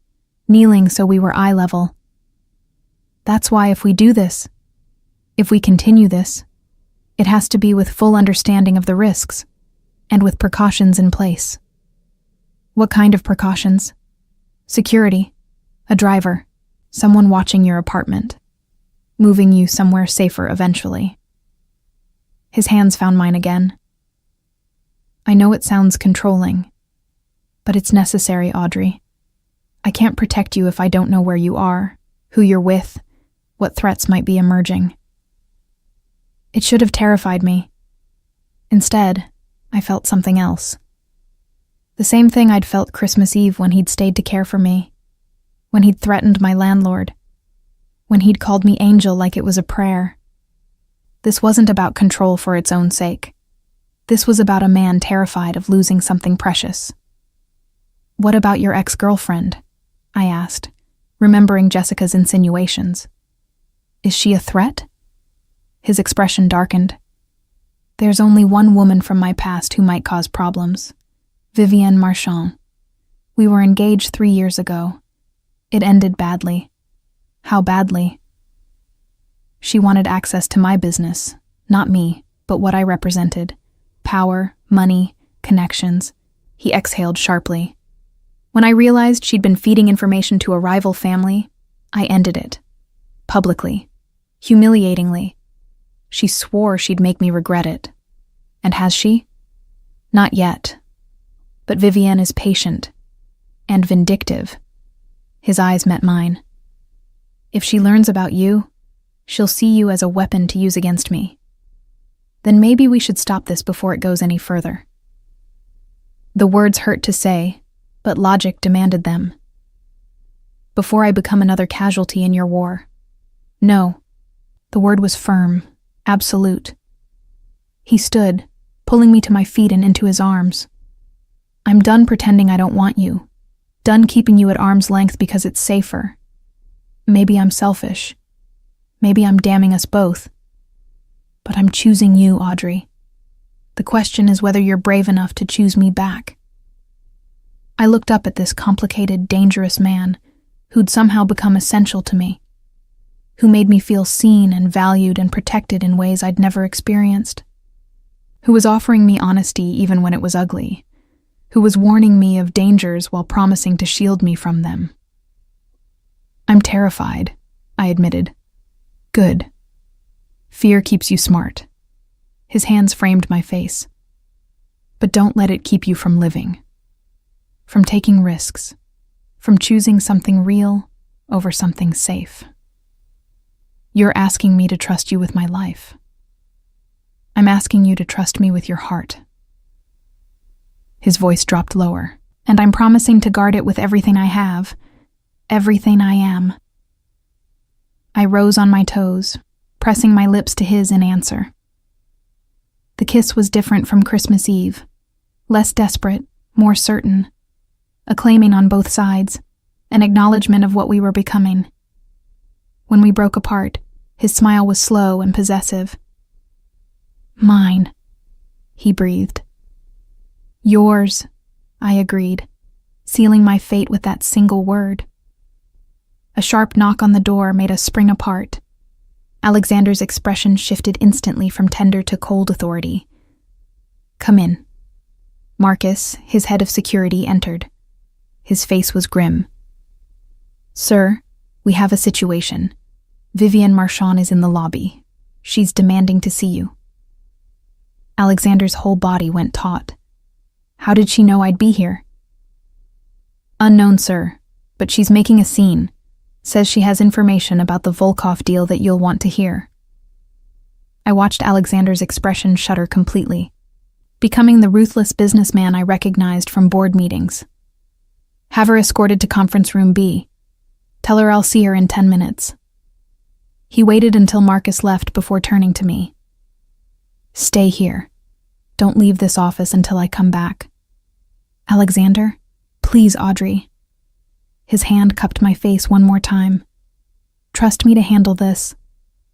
kneeling so we were eye level. That's why if we do this, if we continue this, it has to be with full understanding of the risks, and with precautions in place. What kind of precautions? Security, a driver, someone watching your apartment, moving you somewhere safer eventually. His hands found mine again. I know it sounds controlling, but it's necessary, Audrey. I can't protect you if I don't know where you are, who you're with, what threats might be emerging. It should have terrified me. Instead, I felt something else. The same thing I'd felt Christmas Eve when he'd stayed to care for me, when he'd threatened my landlord, when he'd called me angel like it was a prayer. This wasn't about control for its own sake. This was about a man terrified of losing something precious. What about your ex-girlfriend? I asked, remembering Jessica's insinuations. Is she a threat? His expression darkened. There's only one woman from my past who might cause problems. Vivienne Marchand. We were engaged 3 years ago. It ended badly. How badly? She wanted access to my business, not me, but what I represented. Power, money, connections. He exhaled sharply. When I realized she'd been feeding information to a rival family, I ended it. Publicly. Humiliatingly. She swore she'd make me regret it. And has she? Not yet. But Vivienne is patient. And vindictive. His eyes met mine. If she learns about you, she'll see you as a weapon to use against me. Then maybe we should stop this before it goes any further. The words hurt to say, but logic demanded them. Before I become another casualty in your war. No. The word was firm, absolute. He stood, pulling me to my feet and into his arms. I'm done pretending I don't want you. Done keeping you at arm's length because it's safer. Maybe I'm selfish. Maybe I'm damning us both. But I'm choosing you, Audrey. The question is whether you're brave enough to choose me back. I looked up at this complicated, dangerous man who'd somehow become essential to me, who made me feel seen and valued and protected in ways I'd never experienced, who was offering me honesty even when it was ugly, who was warning me of dangers while promising to shield me from them. I'm terrified, I admitted. Good. Fear keeps you smart. His hands framed my face. But don't let it keep you from living. From taking risks. From choosing something real over something safe. You're asking me to trust you with my life. I'm asking you to trust me with your heart. His voice dropped lower, and I'm promising to guard it with everything I have, everything I am. I rose on my toes, pressing my lips to his in answer. The kiss was different from Christmas Eve, less desperate, more certain, a claiming on both sides, an acknowledgement of what we were becoming. When we broke apart, his smile was slow and possessive. Mine, he breathed. Yours, I agreed, sealing my fate with that single word. A sharp knock on the door made us spring apart. Alexander's expression shifted instantly from tender to cold authority. Come in. Marcus, his head of security, entered. His face was grim. Sir, we have a situation. Vivienne Marchand is in the lobby. She's demanding to see you. Alexander's whole body went taut. How did she know I'd be here? Unknown, sir, but she's making a scene. Says she has information about the Volkov deal that you'll want to hear. I watched Alexander's expression shudder completely, becoming the ruthless businessman I recognized from board meetings. Have her escorted to conference room B. Tell her I'll see her in 10 minutes. He waited until Marcus left before turning to me. Stay here. Don't leave this office until I come back. Alexander, please, Audrey. His hand cupped my face one more time. Trust me to handle this,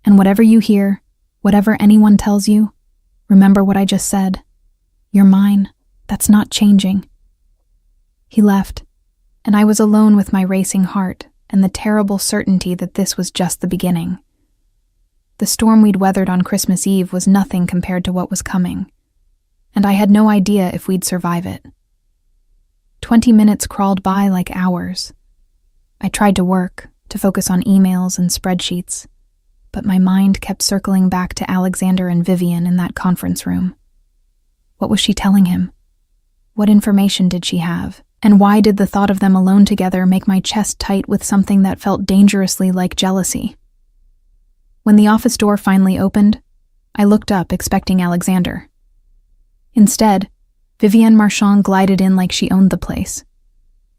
and whatever you hear, whatever anyone tells you, remember what I just said. You're mine. That's not changing. He left, and I was alone with my racing heart and the terrible certainty that this was just the beginning. The storm we'd weathered on Christmas Eve was nothing compared to what was coming, and I had no idea if we'd survive it. 20 minutes crawled by like hours. I tried to work, to focus on emails and spreadsheets, but my mind kept circling back to Alexander and Vivienne in that conference room. What was she telling him? What information did she have? And why did the thought of them alone together make my chest tight with something that felt dangerously like jealousy? When the office door finally opened, I looked up expecting Alexander. Instead, Vivienne Marchand glided in like she owned the place.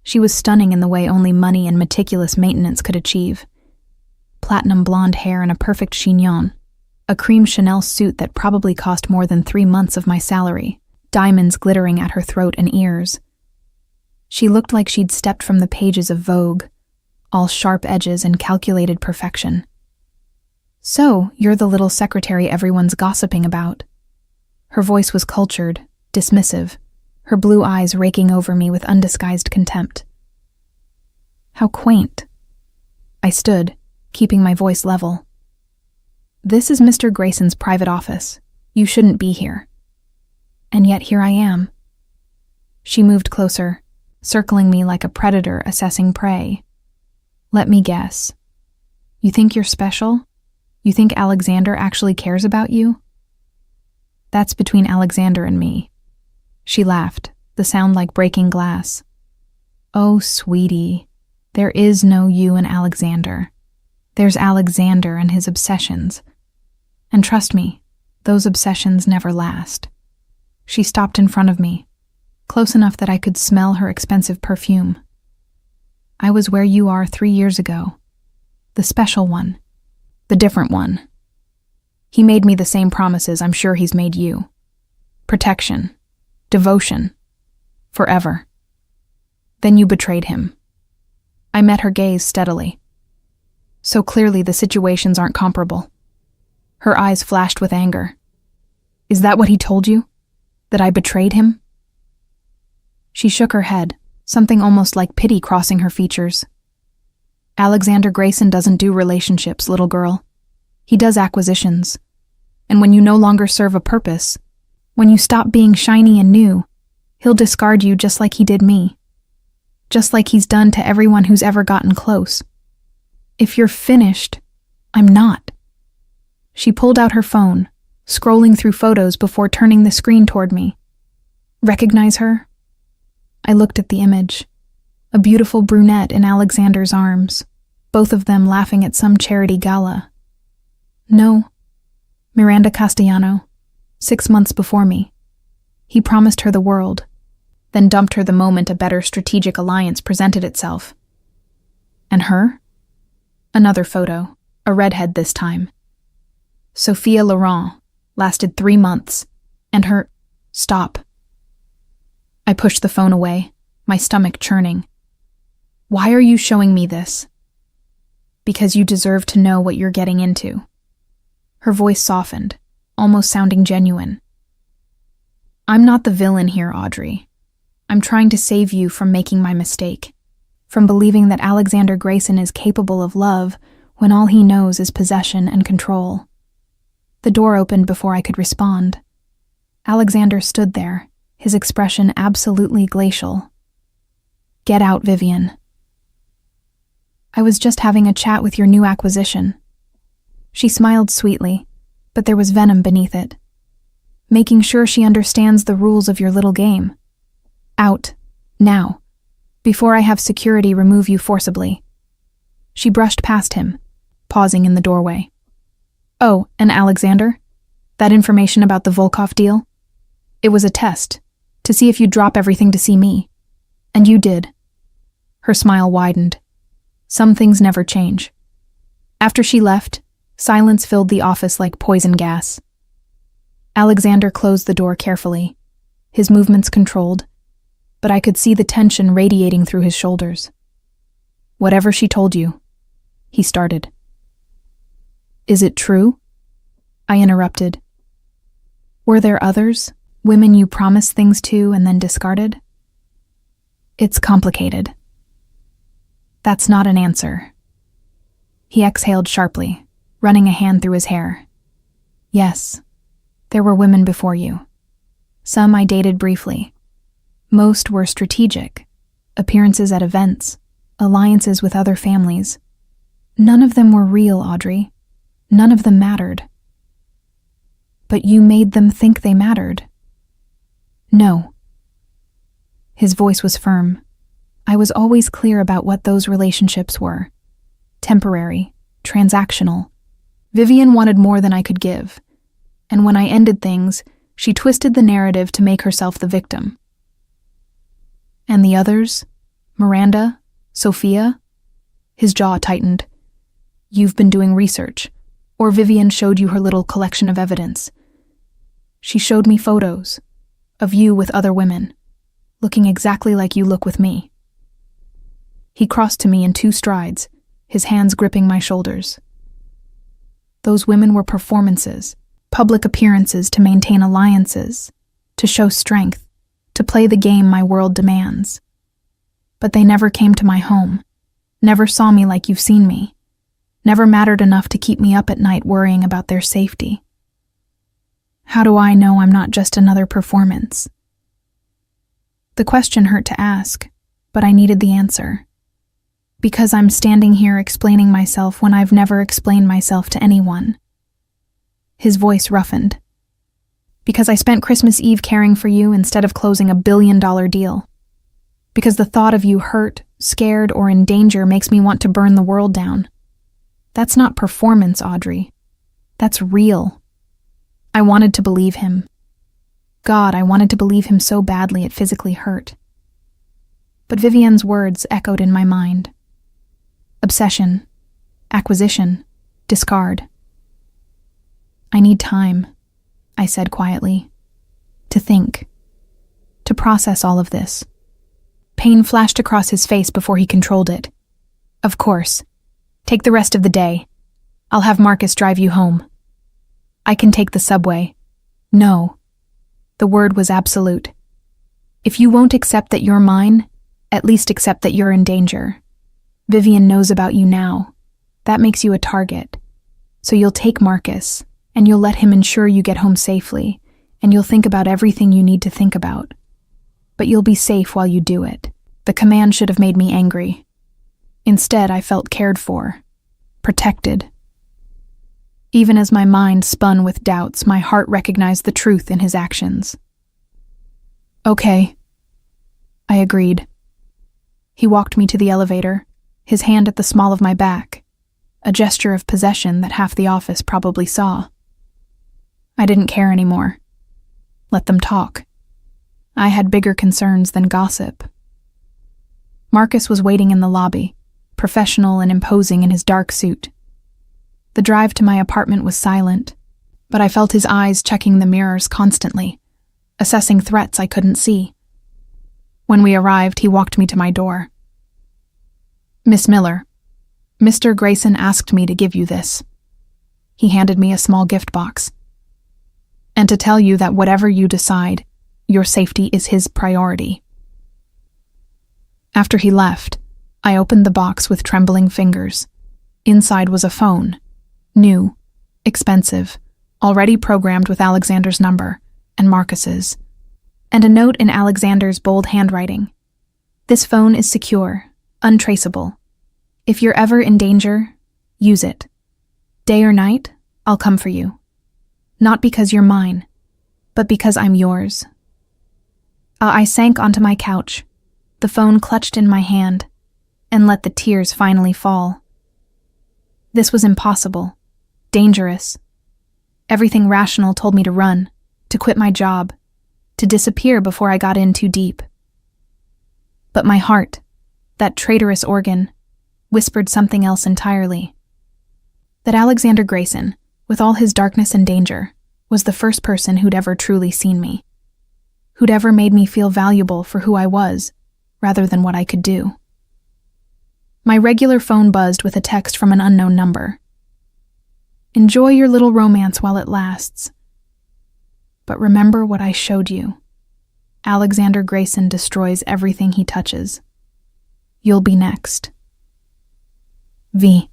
She was stunning in the way only money and meticulous maintenance could achieve. Platinum blonde hair and a perfect chignon, a cream Chanel suit that probably cost more than 3 months of my salary, diamonds glittering at her throat and ears. She looked like she'd stepped from the pages of Vogue, all sharp edges and calculated perfection. So, you're the little secretary everyone's gossiping about. Her voice was cultured, dismissive, her blue eyes raking over me with undisguised contempt. How quaint. I stood, keeping my voice level. This is Mr. Grayson's private office. You shouldn't be here. And yet here I am. She moved closer, circling me like a predator assessing prey. Let me guess. You think you're special? You think Alexander actually cares about you? That's between Alexander and me. She laughed, the sound like breaking glass. Oh, sweetie, there is no you and Alexander. There's Alexander and his obsessions. And trust me, those obsessions never last. She stopped in front of me, close enough that I could smell her expensive perfume. I was where you are 3 years ago. The special one. The different one. He made me the same promises I'm sure he's made you. Protection. Devotion. Forever. Then you betrayed him. I met her gaze steadily. So clearly the situations aren't comparable. Her eyes flashed with anger. Is that what he told you? That I betrayed him? She shook her head, something almost like pity crossing her features. Alexander Grayson doesn't do relationships, little girl. He does acquisitions. And when you no longer serve a purpose, when you stop being shiny and new, he'll discard you just like he did me. Just like he's done to everyone who's ever gotten close. If you're finished, I'm not. She pulled out her phone, scrolling through photos before turning the screen toward me. Recognize her? I looked at the image. A beautiful brunette in Alexander's arms, both of them laughing at some charity gala. No. Miranda Castellano, 6 months before me. He promised her the world, then dumped her the moment a better strategic alliance presented itself. And her? Another photo, a redhead this time. Sophia Laurent, lasted 3 months, and her... Stop. I pushed the phone away, my stomach churning. Why are you showing me this? Because you deserve to know what you're getting into. Her voice softened, almost sounding genuine. I'm not the villain here, Audrey. I'm trying to save you from making my mistake, from believing that Alexander Grayson is capable of love when all he knows is possession and control. The door opened before I could respond. Alexander stood there, his expression absolutely glacial. Get out, Vivian. I was just having a chat with your new acquisition. She smiled sweetly, but there was venom beneath it. Making sure she understands the rules of your little game. Out, now, before I have security remove you forcibly. She brushed past him, pausing in the doorway. Oh, and Alexander? That information about the Volkov deal? It was a test, to see if you'd drop everything to see me. And you did. Her smile widened. Some things never change. After she left, silence filled the office like poison gas. Alexander closed the door carefully, his movements controlled, but I could see the tension radiating through his shoulders. Whatever she told you, he started. Is it true? I interrupted. Were there others, women you promised things to and then discarded? It's complicated. That's not an answer. He exhaled sharply, running a hand through his hair. Yes, there were women before you. Some I dated briefly. Most were strategic, appearances at events, alliances with other families. None of them were real, Audrey. None of them mattered. But you made them think they mattered. No. His voice was firm. I was always clear about what those relationships were. Temporary, transactional. Vivian wanted more than I could give. And when I ended things, she twisted the narrative to make herself the victim. And the others? Miranda? Sophia? His jaw tightened. You've been doing research. Or Vivian showed you her little collection of evidence. She showed me photos of you with other women, looking exactly like you look with me. He crossed to me in 2 strides, his hands gripping my shoulders. Those women were performances, public appearances to maintain alliances, to show strength, to play the game my world demands. But they never came to my home. never saw me like you've seen me, never mattered enough to keep me up at night worrying about their safety. How do I know I'm not just another performance? The question hurt to ask, but I needed the answer. Because I'm standing here explaining myself when I've never explained myself to anyone. His voice roughened. Because I spent Christmas Eve caring for you instead of closing a $1 billion deal. Because the thought of you hurt, scared, or in danger makes me want to burn the world down. That's not performance, Audrey. That's real. I wanted to believe him. God, I wanted to believe him so badly it physically hurt. But Vivian's words echoed in my mind. Obsession, acquisition, discard. I need time, I said quietly, to think, to process all of this. Pain flashed across his face before he controlled it. Of course. Take the rest of the day. I'll have Marcus drive you home. I can take the subway. No. The word was absolute. If you won't accept that you're mine, at least accept that you're in danger. Vivian knows about you now. That makes you a target. So you'll take Marcus, and you'll let him ensure you get home safely, and you'll think about everything you need to think about. But you'll be safe while you do it. The command should have made me angry. Instead, I felt cared for, protected. Even as my mind spun with doubts, my heart recognized the truth in his actions. Okay, I agreed. He walked me to the elevator, his hand at the small of my back, a gesture of possession that half the office probably saw. I didn't care anymore. Let them talk. I had bigger concerns than gossip. Marcus was waiting in the lobby, professional and imposing in his dark suit. The drive to my apartment was silent, but I felt his eyes checking the mirrors constantly, assessing threats I couldn't see. When we arrived, he walked me to my door. Miss Miller, Mr. Grayson asked me to give you this. He handed me a small gift box. And to tell you that whatever you decide, your safety is his priority. After he left, I opened the box with trembling fingers. Inside was a phone. New, expensive, already programmed with Alexander's number, and Marcus's, and a note in Alexander's bold handwriting. This phone is secure, untraceable. If you're ever in danger, use it. Day or night, I'll come for you. Not because you're mine, but because I'm yours. I sank onto my couch, the phone clutched in my hand, and let the tears finally fall. This was impossible. Dangerous. Everything rational told me to run, to quit my job, to disappear before I got in too deep. But my heart, that traitorous organ, whispered something else entirely. That Alexander Grayson, with all his darkness and danger, was the first person who'd ever truly seen me. Who'd ever made me feel valuable for who I was, rather than what I could do. My regular phone buzzed with a text from an unknown number. Enjoy your little romance while it lasts. But remember what I showed you. Alexander Grayson destroys everything he touches. You'll be next. V.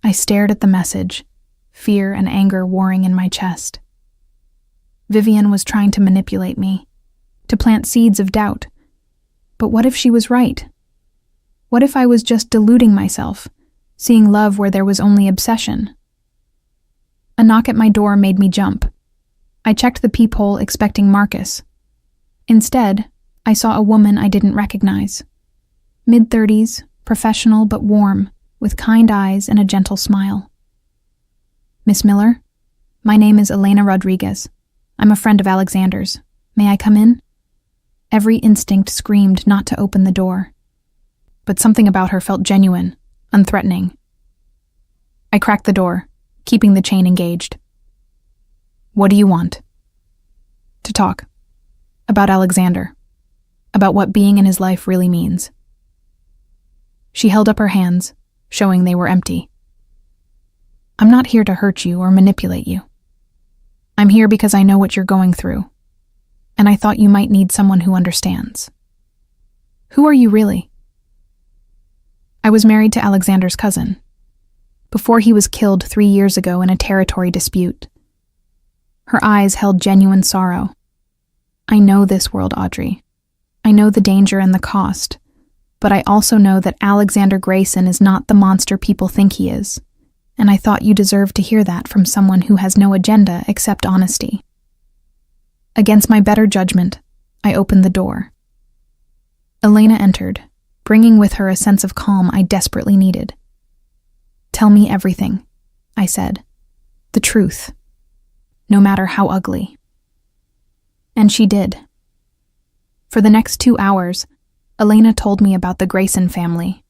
I stared at the message, fear and anger warring in my chest. Vivian was trying to manipulate me, to plant seeds of doubt. But what if she was right? What if I was just deluding myself, seeing love where there was only obsession? A knock at my door made me jump. I checked the peephole expecting Marcus. Instead, I saw a woman I didn't recognize. Mid-30s, professional but warm, with kind eyes and a gentle smile. Miss Miller, my name is Elena Rodriguez. I'm a friend of Alexander's. May I come in? Every instinct screamed not to open the door. But something about her felt genuine, unthreatening. I cracked the door, keeping the chain engaged. What do you want? To talk. About Alexander. About what being in his life really means. She held up her hands, showing they were empty. I'm not here to hurt you or manipulate you. I'm here because I know what you're going through, and I thought you might need someone who understands. Who are you really? I was married to Alexander's cousin, before he was killed 3 years ago in a territory dispute. Her eyes held genuine sorrow. I know this world, Audrey. I know the danger and the cost, but I also know that Alexander Grayson is not the monster people think he is, and I thought you deserved to hear that from someone who has no agenda except honesty. Against my better judgment, I opened the door. Elena entered, bringing with her a sense of calm I desperately needed. "Tell me everything," I said. "The truth, no matter how ugly." And she did. For the next 2 hours, Elena told me about the Grayson family,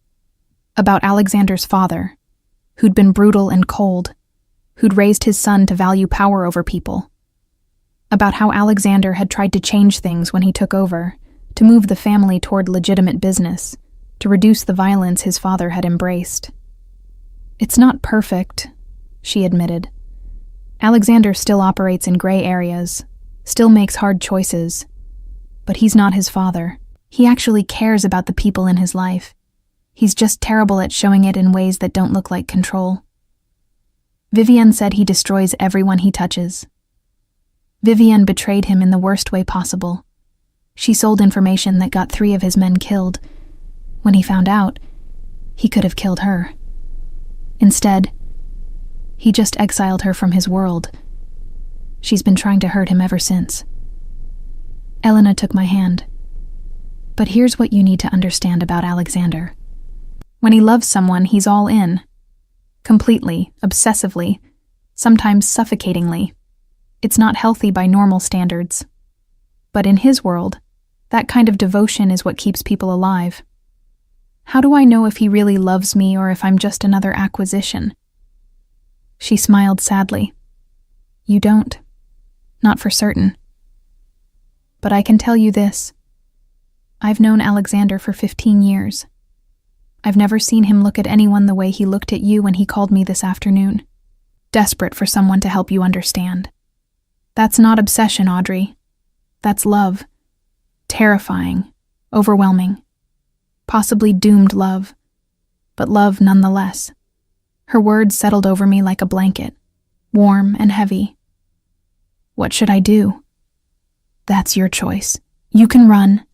about Alexander's father, who'd been brutal and cold, who'd raised his son to value power over people, about how Alexander had tried to change things when he took over, to move the family toward legitimate business, to reduce the violence his father had embraced. "It's not perfect," she admitted. "Alexander still operates in gray areas, still makes hard choices, but he's not his father. He actually cares about the people in his life. He's just terrible at showing it in ways that don't look like control. Vivienne said he destroys everyone he touches. Vivienne betrayed him in the worst way possible. She sold information that got 3 of his men killed. When he found out, he could have killed her. Instead, he just exiled her from his world. She's been trying to hurt him ever since." Elena took my hand. "But here's what you need to understand about Alexander. When he loves someone, he's all in. Completely, obsessively, sometimes suffocatingly. It's not healthy by normal standards. But in his world, that kind of devotion is what keeps people alive. How do I know if he really loves me or if I'm just another acquisition?" She smiled sadly. "You don't. Not for certain. But I can tell you this. I've known Alexander for 15 years. I've never seen him look at anyone the way he looked at you when he called me this afternoon. Desperate for someone to help you understand. That's not obsession, Audrey. That's love. Terrifying, overwhelming. Possibly doomed love, but love nonetheless." Her words settled over me like a blanket, warm and heavy. "What should I do?" "That's your choice. You can run,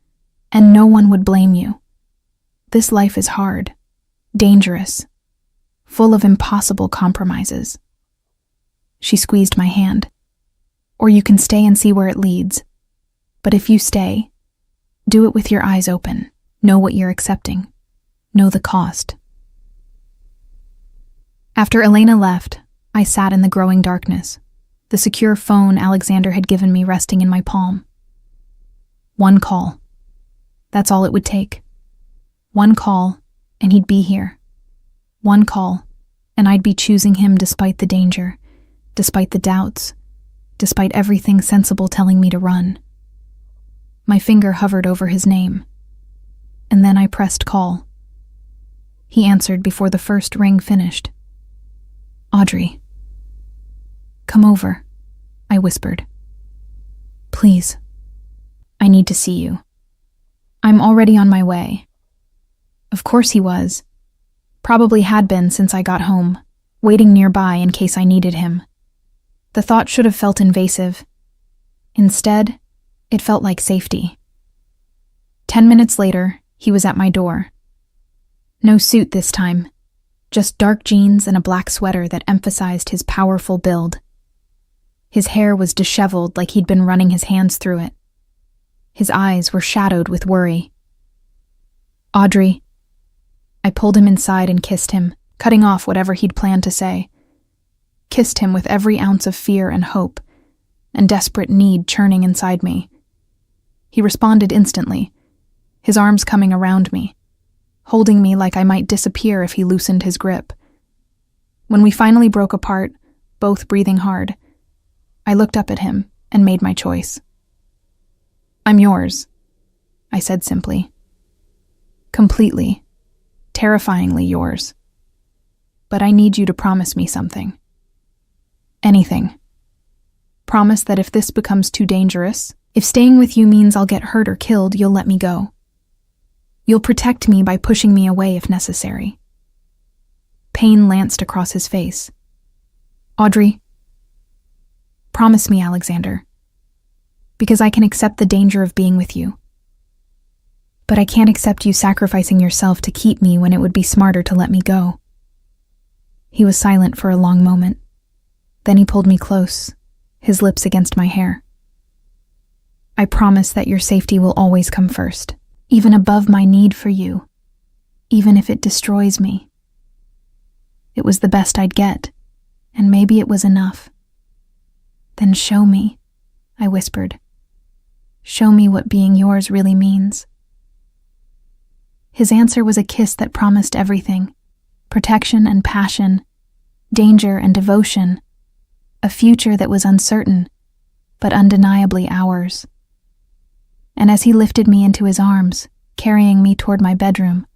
and no one would blame you. This life is hard, dangerous, full of impossible compromises." She squeezed my hand. "Or you can stay and see where it leads. But if you stay, do it with your eyes open. Know what you're accepting. Know the cost." After Elena left, I sat in the growing darkness, the secure phone Alexander had given me resting in my palm. One call. That's all it would take. One call, and he'd be here. One call, and I'd be choosing him despite the danger, despite the doubts, despite everything sensible telling me to run. My finger hovered over his name, and then I pressed call. He answered before the first ring finished. "Audrey." "Come over," I whispered. "Please. I need to see you." "I'm already on my way." Of course he was. Probably had been since I got home, waiting nearby in case I needed him. The thought should have felt invasive. Instead, it felt like safety. 10 minutes later, he was at my door. No suit this time, just dark jeans and a black sweater that emphasized his powerful build. His hair was disheveled like he'd been running his hands through it. His eyes were shadowed with worry. "Audrey." I pulled him inside and kissed him, cutting off whatever he'd planned to say. Kissed him with every ounce of fear and hope, and desperate need churning inside me. He responded instantly, his arms coming around me, holding me like I might disappear if he loosened his grip. When we finally broke apart, both breathing hard, I looked up at him and made my choice. "I'm yours," I said simply. "Completely, terrifyingly yours. But I need you to promise me something. Anything. Promise that if this becomes too dangerous, if staying with you means I'll get hurt or killed, you'll let me go." You'll protect me by pushing me away if necessary. Pain lanced across his face. Audrey, promise me, Alexander, because I can accept the danger of being with you. But I can't accept you sacrificing yourself to keep me when it would be smarter to let me go. He was silent for a long moment. Then he pulled me close, his lips against my hair. I promise that your safety will always come first, even above my need for you, even if it destroys me. It was the best I'd get, and maybe it was enough. Then show me, I whispered. Show me what being yours really means. His answer was a kiss that promised everything: protection and passion, danger and devotion, a future that was uncertain, but undeniably ours. And as he lifted me into his arms, carrying me toward my bedroom,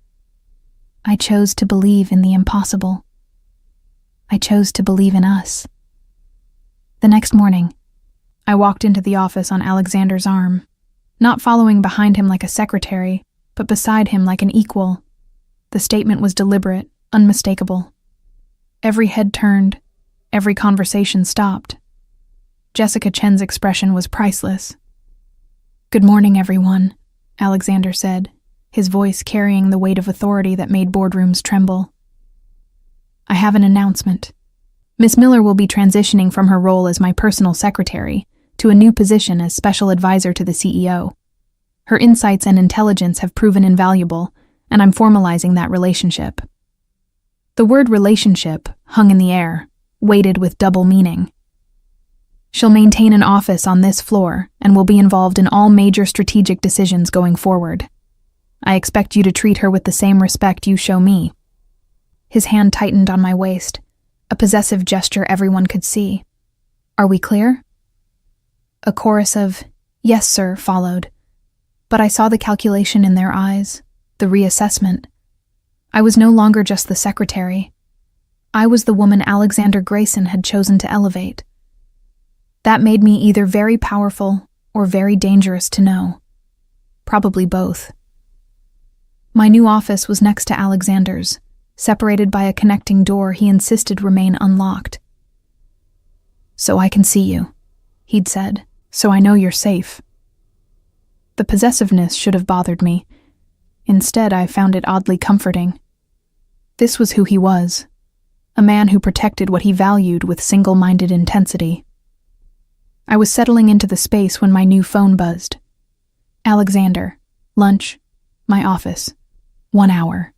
I chose to believe in the impossible. I chose to believe in us. The next morning, I walked into the office on Alexander's arm, not following behind him like a secretary, but beside him like an equal. The statement was deliberate, unmistakable. Every head turned, every conversation stopped. Jessica Chen's expression was priceless. "Good morning, everyone," Alexander said, his voice carrying the weight of authority that made boardrooms tremble. "I have an announcement. Miss Miller will be transitioning from her role as my personal secretary to a new position as special advisor to the CEO. Her insights and intelligence have proven invaluable, and I'm formalizing that relationship." The word relationship hung in the air, weighted with double meaning. "She'll maintain an office on this floor and will be involved in all major strategic decisions going forward. I expect you to treat her with the same respect you show me." His hand tightened on my waist, a possessive gesture everyone could see. "Are we clear?" A chorus of "Yes, sir," followed, but I saw the calculation in their eyes, the reassessment. I was no longer just the secretary. I was the woman Alexander Grayson had chosen to elevate. That made me either very powerful or very dangerous to know. Probably both. My new office was next to Alexander's, separated by a connecting door he insisted remain unlocked. "So I can see you," he'd said, "so I know you're safe." The possessiveness should have bothered me. Instead, I found it oddly comforting. This was who he was, a man who protected what he valued with single-minded intensity. I was settling into the space when my new phone buzzed. "Alexander, lunch, my office, 1 hour."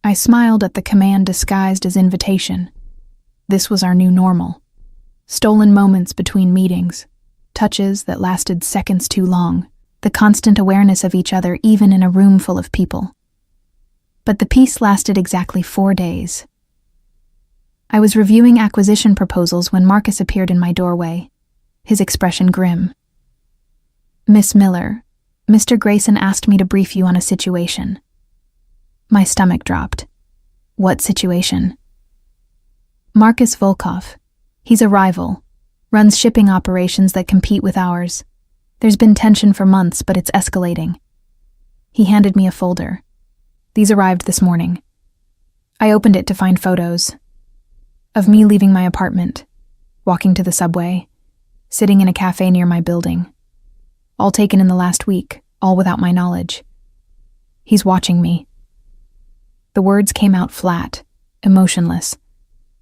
I smiled at the command disguised as invitation. This was our new normal. Stolen moments between meetings, touches that lasted seconds too long, the constant awareness of each other even in a room full of people. But the peace lasted exactly 4 days. I was reviewing acquisition proposals when Marcus appeared in my doorway, his expression grim. "Miss Miller, Mr. Grayson asked me to brief you on a situation." My stomach dropped. "What situation?" "Marcus Volkov. He's a rival, runs shipping operations that compete with ours. There's been tension for months, but it's escalating." He handed me a folder. "These arrived this morning." I opened it to find photos of me leaving my apartment, walking to the subway, sitting in a cafe near my building. All taken in the last week, all without my knowledge. "He's watching me." The words came out flat, emotionless,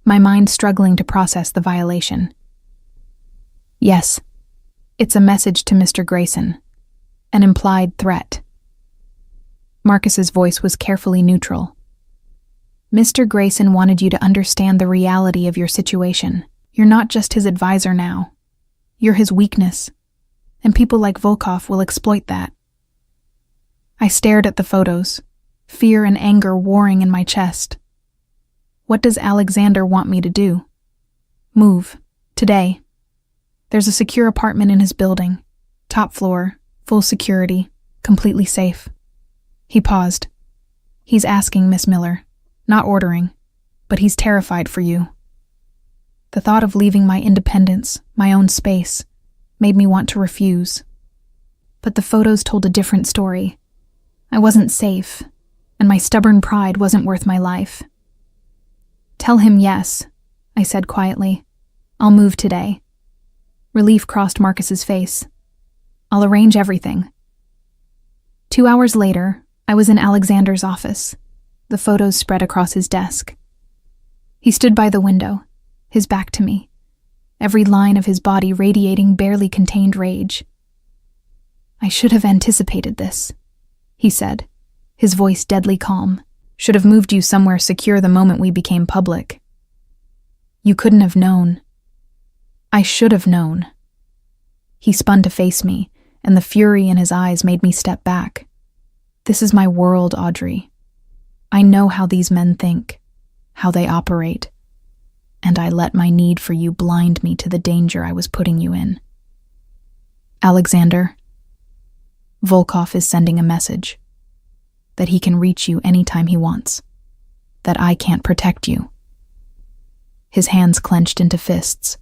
my mind struggling to process the violation. "Yes, it's a message to Mr. Grayson, an implied threat." Marcus's voice was carefully neutral. "Mr. Grayson wanted you to understand the reality of your situation. You're not just his advisor now. You're his weakness, and people like Volkov will exploit that." I stared at the photos, fear and anger warring in my chest. What does Alexander want me to do? Move. Today. There's a secure apartment in his building. Top floor, full security, completely safe. He paused. "He's asking, Miss Miller, not ordering, but he's terrified for you." The thought of leaving my independence, my own space, made me want to refuse. But the photos told a different story. I wasn't safe, and my stubborn pride wasn't worth my life. "Tell him yes," I said quietly. "I'll move today." Relief crossed Marcus's face. "I'll arrange everything." 2 hours later, I was in Alexander's office, the photos spread across his desk. He stood by the window, his back to me, every line of his body radiating barely contained rage. "I should have anticipated this," he said, his voice deadly calm. "Should have moved you somewhere secure the moment we became public. You couldn't have known. I should have known." He spun to face me, and the fury in his eyes made me step back. "This is my world, Audrey. I know how these men think, how they operate, and I let my need for you blind me to the danger I was putting you in. Alexander, Volkov is sending a message that he can reach you anytime he wants, that I can't protect you." His hands clenched into fists.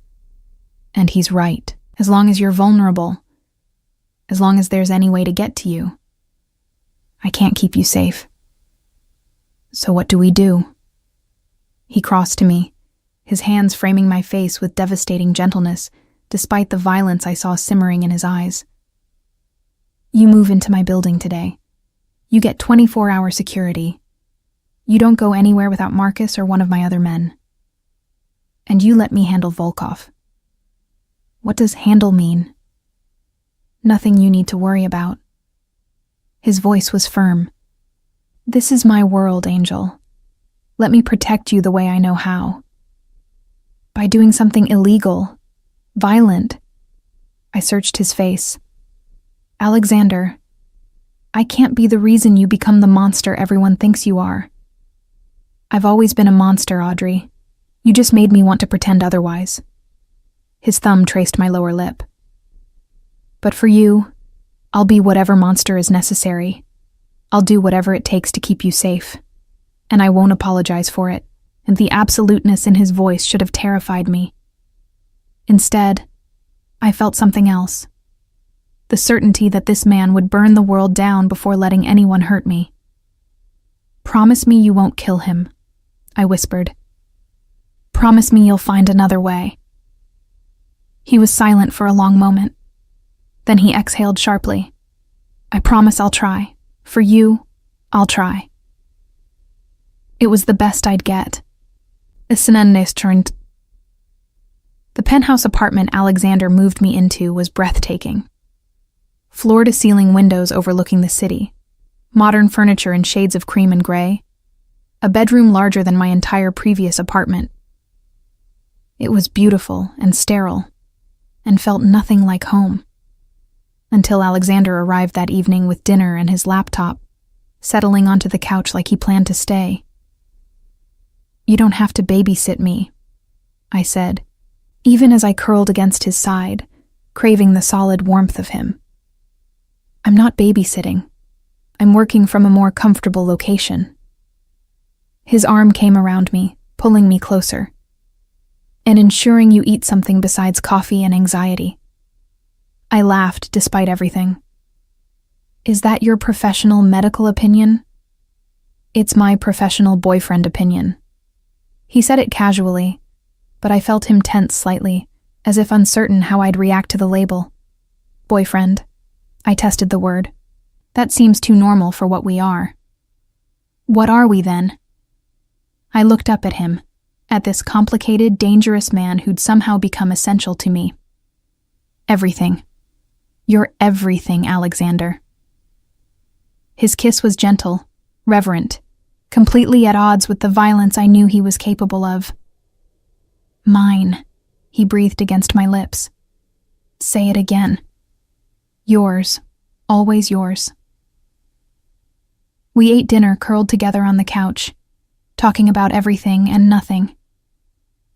"And he's right. As long as you're vulnerable, as long as there's any way to get to you, I can't keep you safe. So what do we do?" He crossed to me, his hands framing my face with devastating gentleness, despite the violence I saw simmering in his eyes. "You move into my building today. You get 24-hour security. You don't go anywhere without Marcus or one of my other men. And you let me handle Volkov." "What does handle mean?" "Nothing you need to worry about." His voice was firm. "This is my world, Angel. Let me protect you the way I know how. By doing something illegal, violent." I searched his face. "Alexander, I can't be the reason you become the monster everyone thinks you are. I've always been a monster, Audrey. You just made me want to pretend otherwise." His thumb traced my lower lip. "But for you, I'll be whatever monster is necessary. I'll do whatever it takes to keep you safe. And I won't apologize for it." And the absoluteness in his voice should have terrified me. Instead, I felt something else. The certainty that this man would burn the world down before letting anyone hurt me. "Promise me you won't kill him," I whispered. "Promise me you'll find another way." He was silent for a long moment. Then he exhaled sharply. "I promise I'll try. For you, I'll try." It was the best I'd get. The penthouse apartment Alexander moved me into was breathtaking. Floor-to-ceiling windows overlooking the city, modern furniture in shades of cream and gray, a bedroom larger than my entire previous apartment. It was beautiful and sterile, and felt nothing like home. Until Alexander arrived that evening with dinner and his laptop, settling onto the couch like he planned to stay. "You don't have to babysit me," I said, even as I curled against his side, craving the solid warmth of him. "I'm not babysitting. I'm working from a more comfortable location." His arm came around me, pulling me closer. "And ensuring you eat something besides coffee and anxiety." I laughed despite everything. "Is that your professional medical opinion?" "It's my professional boyfriend opinion." He said it casually, but I felt him tense slightly, as if uncertain how I'd react to the label. "Boyfriend." I tested the word. "That seems too normal for what we are." "What are we then?" I looked up at him, at this complicated, dangerous man who'd somehow become essential to me. "Everything. You're everything, Alexander." His kiss was gentle, reverent, completely at odds with the violence I knew he was capable of. "Mine," he breathed against my lips. "Say it again." "Yours, always yours." We ate dinner curled together on the couch, talking about everything and nothing.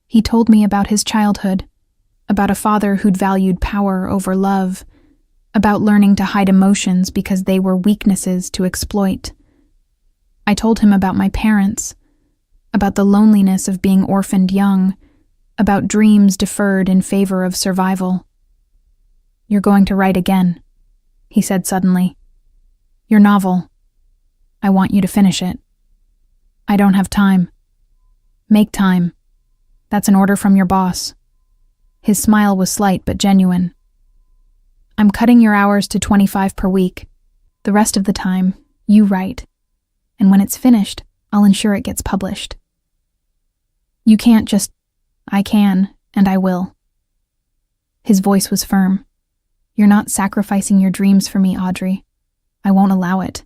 He told me about his childhood, about a father who'd valued power over love, about learning to hide emotions because they were weaknesses to exploit. I told him about my parents, about the loneliness of being orphaned young, about dreams deferred in favor of survival. "You're going to write again," he said suddenly. "Your novel. I want you to finish it. I don't have time. Make time. That's an order from your boss. His smile was slight but genuine. I'm cutting your hours to 25 per week. The rest of the time, you write. And when it's finished, I'll ensure it gets published. You can't just... I can, and I will. His voice was firm. You're not sacrificing your dreams for me, Audrey. I won't allow it.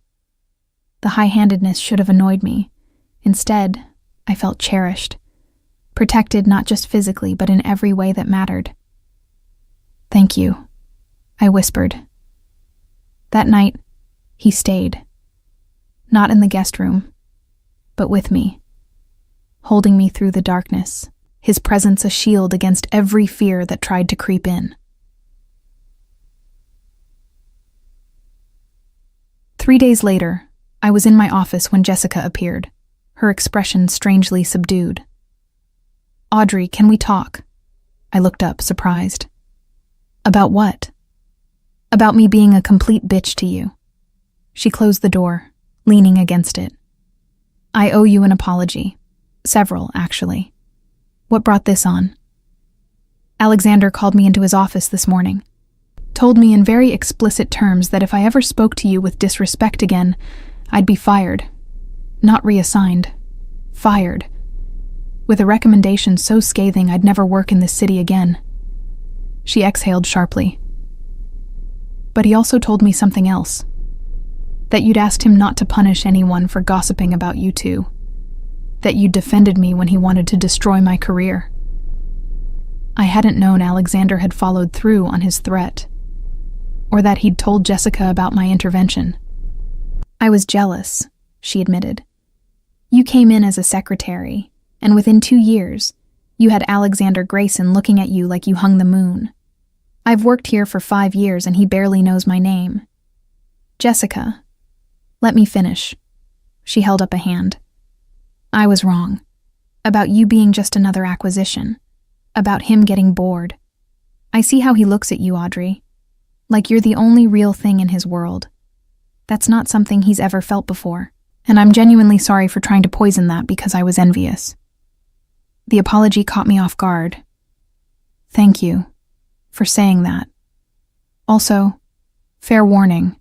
The high-handedness should have annoyed me. Instead, I felt cherished. Protected not just physically, but in every way that mattered. Thank you, I whispered. That night, he stayed. Not in the guest room, but with me, holding me through the darkness, his presence a shield against every fear that tried to creep in. 3 days later, I was in my office when Jessica appeared, her expression strangely subdued. Audrey, can we talk? I looked up, surprised. About what? About me being a complete bitch to you. She closed the door, leaning against it. I owe you an apology. Several, actually. What brought this on? Alexander called me into his office this morning. Told me in very explicit terms that if I ever spoke to you with disrespect again, I'd be fired. Not reassigned. Fired. With a recommendation so scathing I'd never work in this city again. She exhaled sharply. But he also told me something else. That you'd asked him not to punish anyone for gossiping about you two. That you'd defended me when he wanted to destroy my career. I hadn't known Alexander had followed through on his threat. Or that he'd told Jessica about my intervention. I was jealous, she admitted. You came in as a secretary, and within 2 years, you had Alexander Grayson looking at you like you hung the moon. I've worked here for 5 years and he barely knows my name. Jessica, let me finish. She held up a hand. I was wrong. About you being just another acquisition. About him getting bored. I see how he looks at you, Audrey. Like you're the only real thing in his world. That's not something he's ever felt before, and I'm genuinely sorry for trying to poison that because I was envious. The apology caught me off guard. Thank you for saying that. Also, fair warning.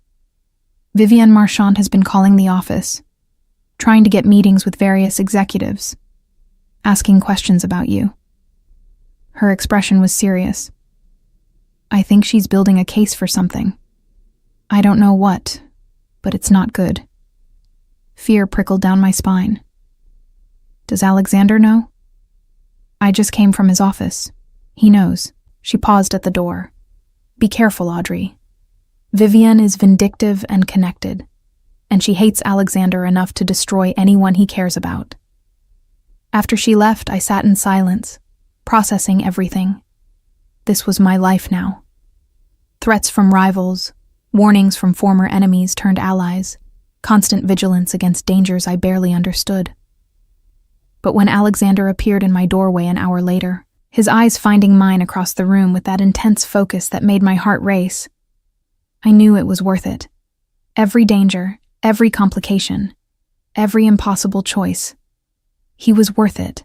Vivienne Marchand has been calling the office, trying to get meetings with various executives, asking questions about you. Her expression was serious. I think she's building a case for something. I don't know what, but it's not good. Fear prickled down my spine. Does Alexander know? I just came from his office. He knows. She paused at the door. Be careful, Audrey. Vivienne is vindictive and connected, and she hates Alexander enough to destroy anyone he cares about. After she left, I sat in silence, processing everything. This was my life now. Threats from rivals, warnings from former enemies turned allies, constant vigilance against dangers I barely understood. But when Alexander appeared in my doorway an hour later, his eyes finding mine across the room with that intense focus that made my heart race, I knew it was worth it. Every danger, every complication, every impossible choice. He was worth it.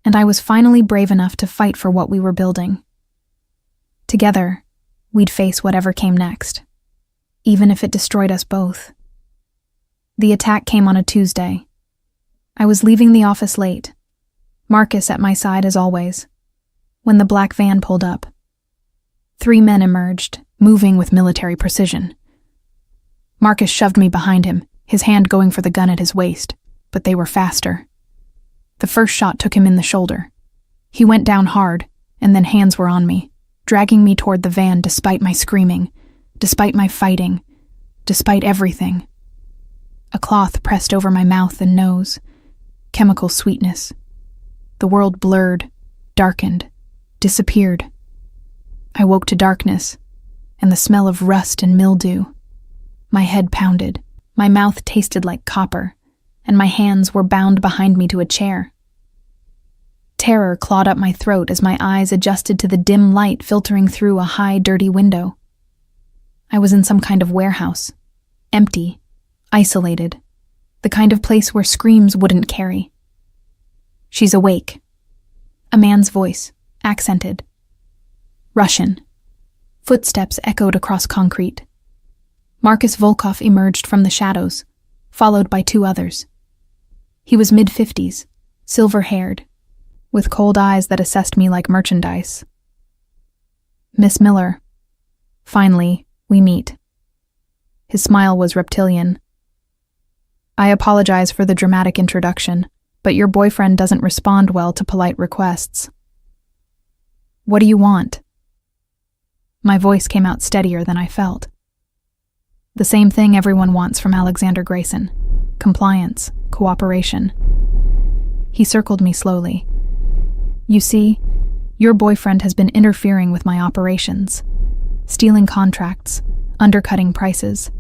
And I was finally brave enough to fight for what we were building. Together, we'd face whatever came next, even if it destroyed us both. The attack came on a Tuesday. I was leaving the office late, Marcus at my side as always, when the black van pulled up. 3 men emerged, moving with military precision. Marcus shoved me behind him, his hand going for the gun at his waist, but they were faster. The first shot took him in the shoulder. He went down hard, and then hands were on me, dragging me toward the van despite my screaming, despite my fighting, despite everything. A cloth pressed over my mouth and nose, chemical sweetness. The world blurred, darkened, disappeared. I woke to darkness, and the smell of rust and mildew. My head pounded, my mouth tasted like copper, and my hands were bound behind me to a chair. Terror clawed up my throat as my eyes adjusted to the dim light filtering through a high, dirty window. I was in some kind of warehouse, empty, isolated, The kind of place where screams wouldn't carry. She's awake. A man's voice, accented. Russian. Footsteps echoed across concrete. Marcus Volkov emerged from the shadows, followed by two others. He was mid-50s, silver-haired, with cold eyes that assessed me like merchandise. Miss Miller. Finally, we meet. His smile was reptilian. I apologize for the dramatic introduction, but your boyfriend doesn't respond well to polite requests. What do you want? My voice came out steadier than I felt. The same thing everyone wants from Alexander Grayson. Compliance, cooperation. He circled me slowly. You see, your boyfriend has been interfering with my operations, stealing contracts, undercutting prices,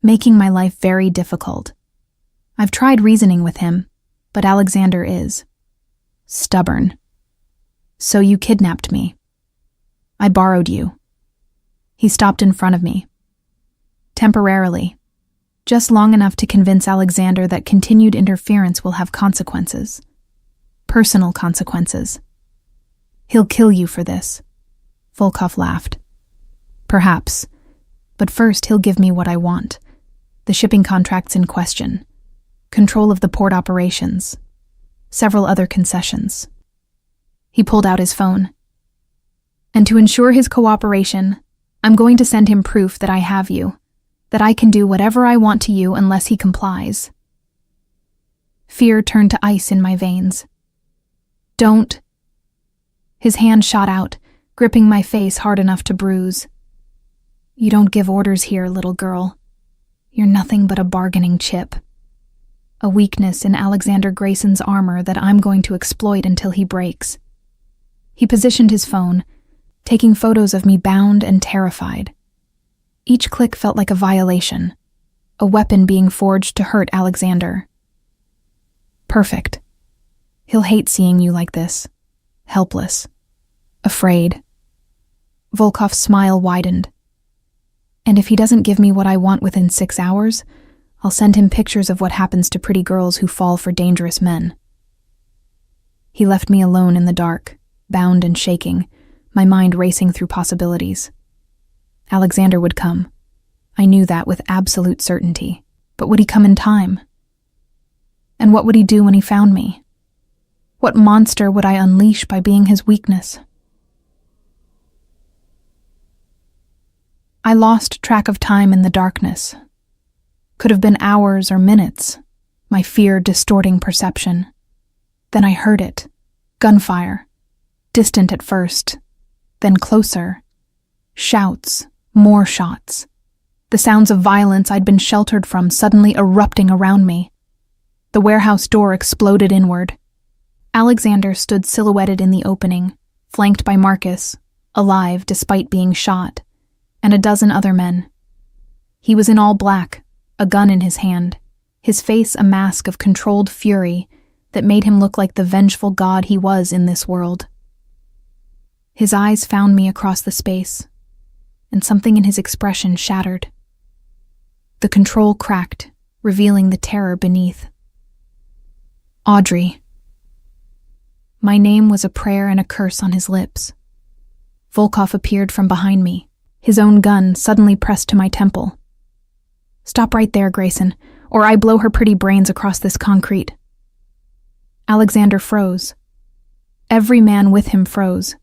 making my life very difficult. I've tried reasoning with him, but Alexander is stubborn. So you kidnapped me. I borrowed you. He stopped in front of me. Temporarily. Just long enough to convince Alexander that continued interference will have consequences. Personal consequences. He'll kill you for this. Volkov laughed. Perhaps. But first he'll give me what I want. The shipping contracts in question. Control of the port operations. Several other concessions. He pulled out his phone. And to ensure his cooperation, I'm going to send him proof that I have you. That I can do whatever I want to you unless he complies. Fear turned to ice in my veins. Don't. His hand shot out, gripping my face hard enough to bruise. You don't give orders here, little girl. You're nothing but a bargaining chip. A weakness in Alexander Grayson's armor that I'm going to exploit until he breaks. He positioned his phone, taking photos of me bound and terrified. Each click felt like a violation, a weapon being forged to hurt Alexander. Perfect. He'll hate seeing you like this, helpless, afraid. Volkov's smile widened. And if he doesn't give me what I want within 6 hours, I'll send him pictures of what happens to pretty girls who fall for dangerous men. He left me alone in the dark, bound and shaking, my mind racing through possibilities. Alexander would come. I knew that with absolute certainty. But would he come in time? And what would he do when he found me? What monster would I unleash by being his weakness? I lost track of time in the darkness. Could have been hours or minutes, my fear distorting perception. Then I heard it. Gunfire. Distant at first, then closer. Shouts. More shots. The sounds of violence I'd been sheltered from suddenly erupting around me. The warehouse door exploded inward. Alexander stood silhouetted in the opening, flanked by Marcus, alive despite being shot, and a dozen other men. He was in all black, a gun in his hand, his face a mask of controlled fury that made him look like the vengeful god he was in this world. His eyes found me across the space, and something in his expression shattered. The control cracked, revealing the terror beneath. Audrey. My name was a prayer and a curse on his lips. Volkov appeared from behind me, his own gun suddenly pressed to my temple. Stop right there, Grayson, or I blow her pretty brains across this concrete. Alexander froze. Every man with him froze.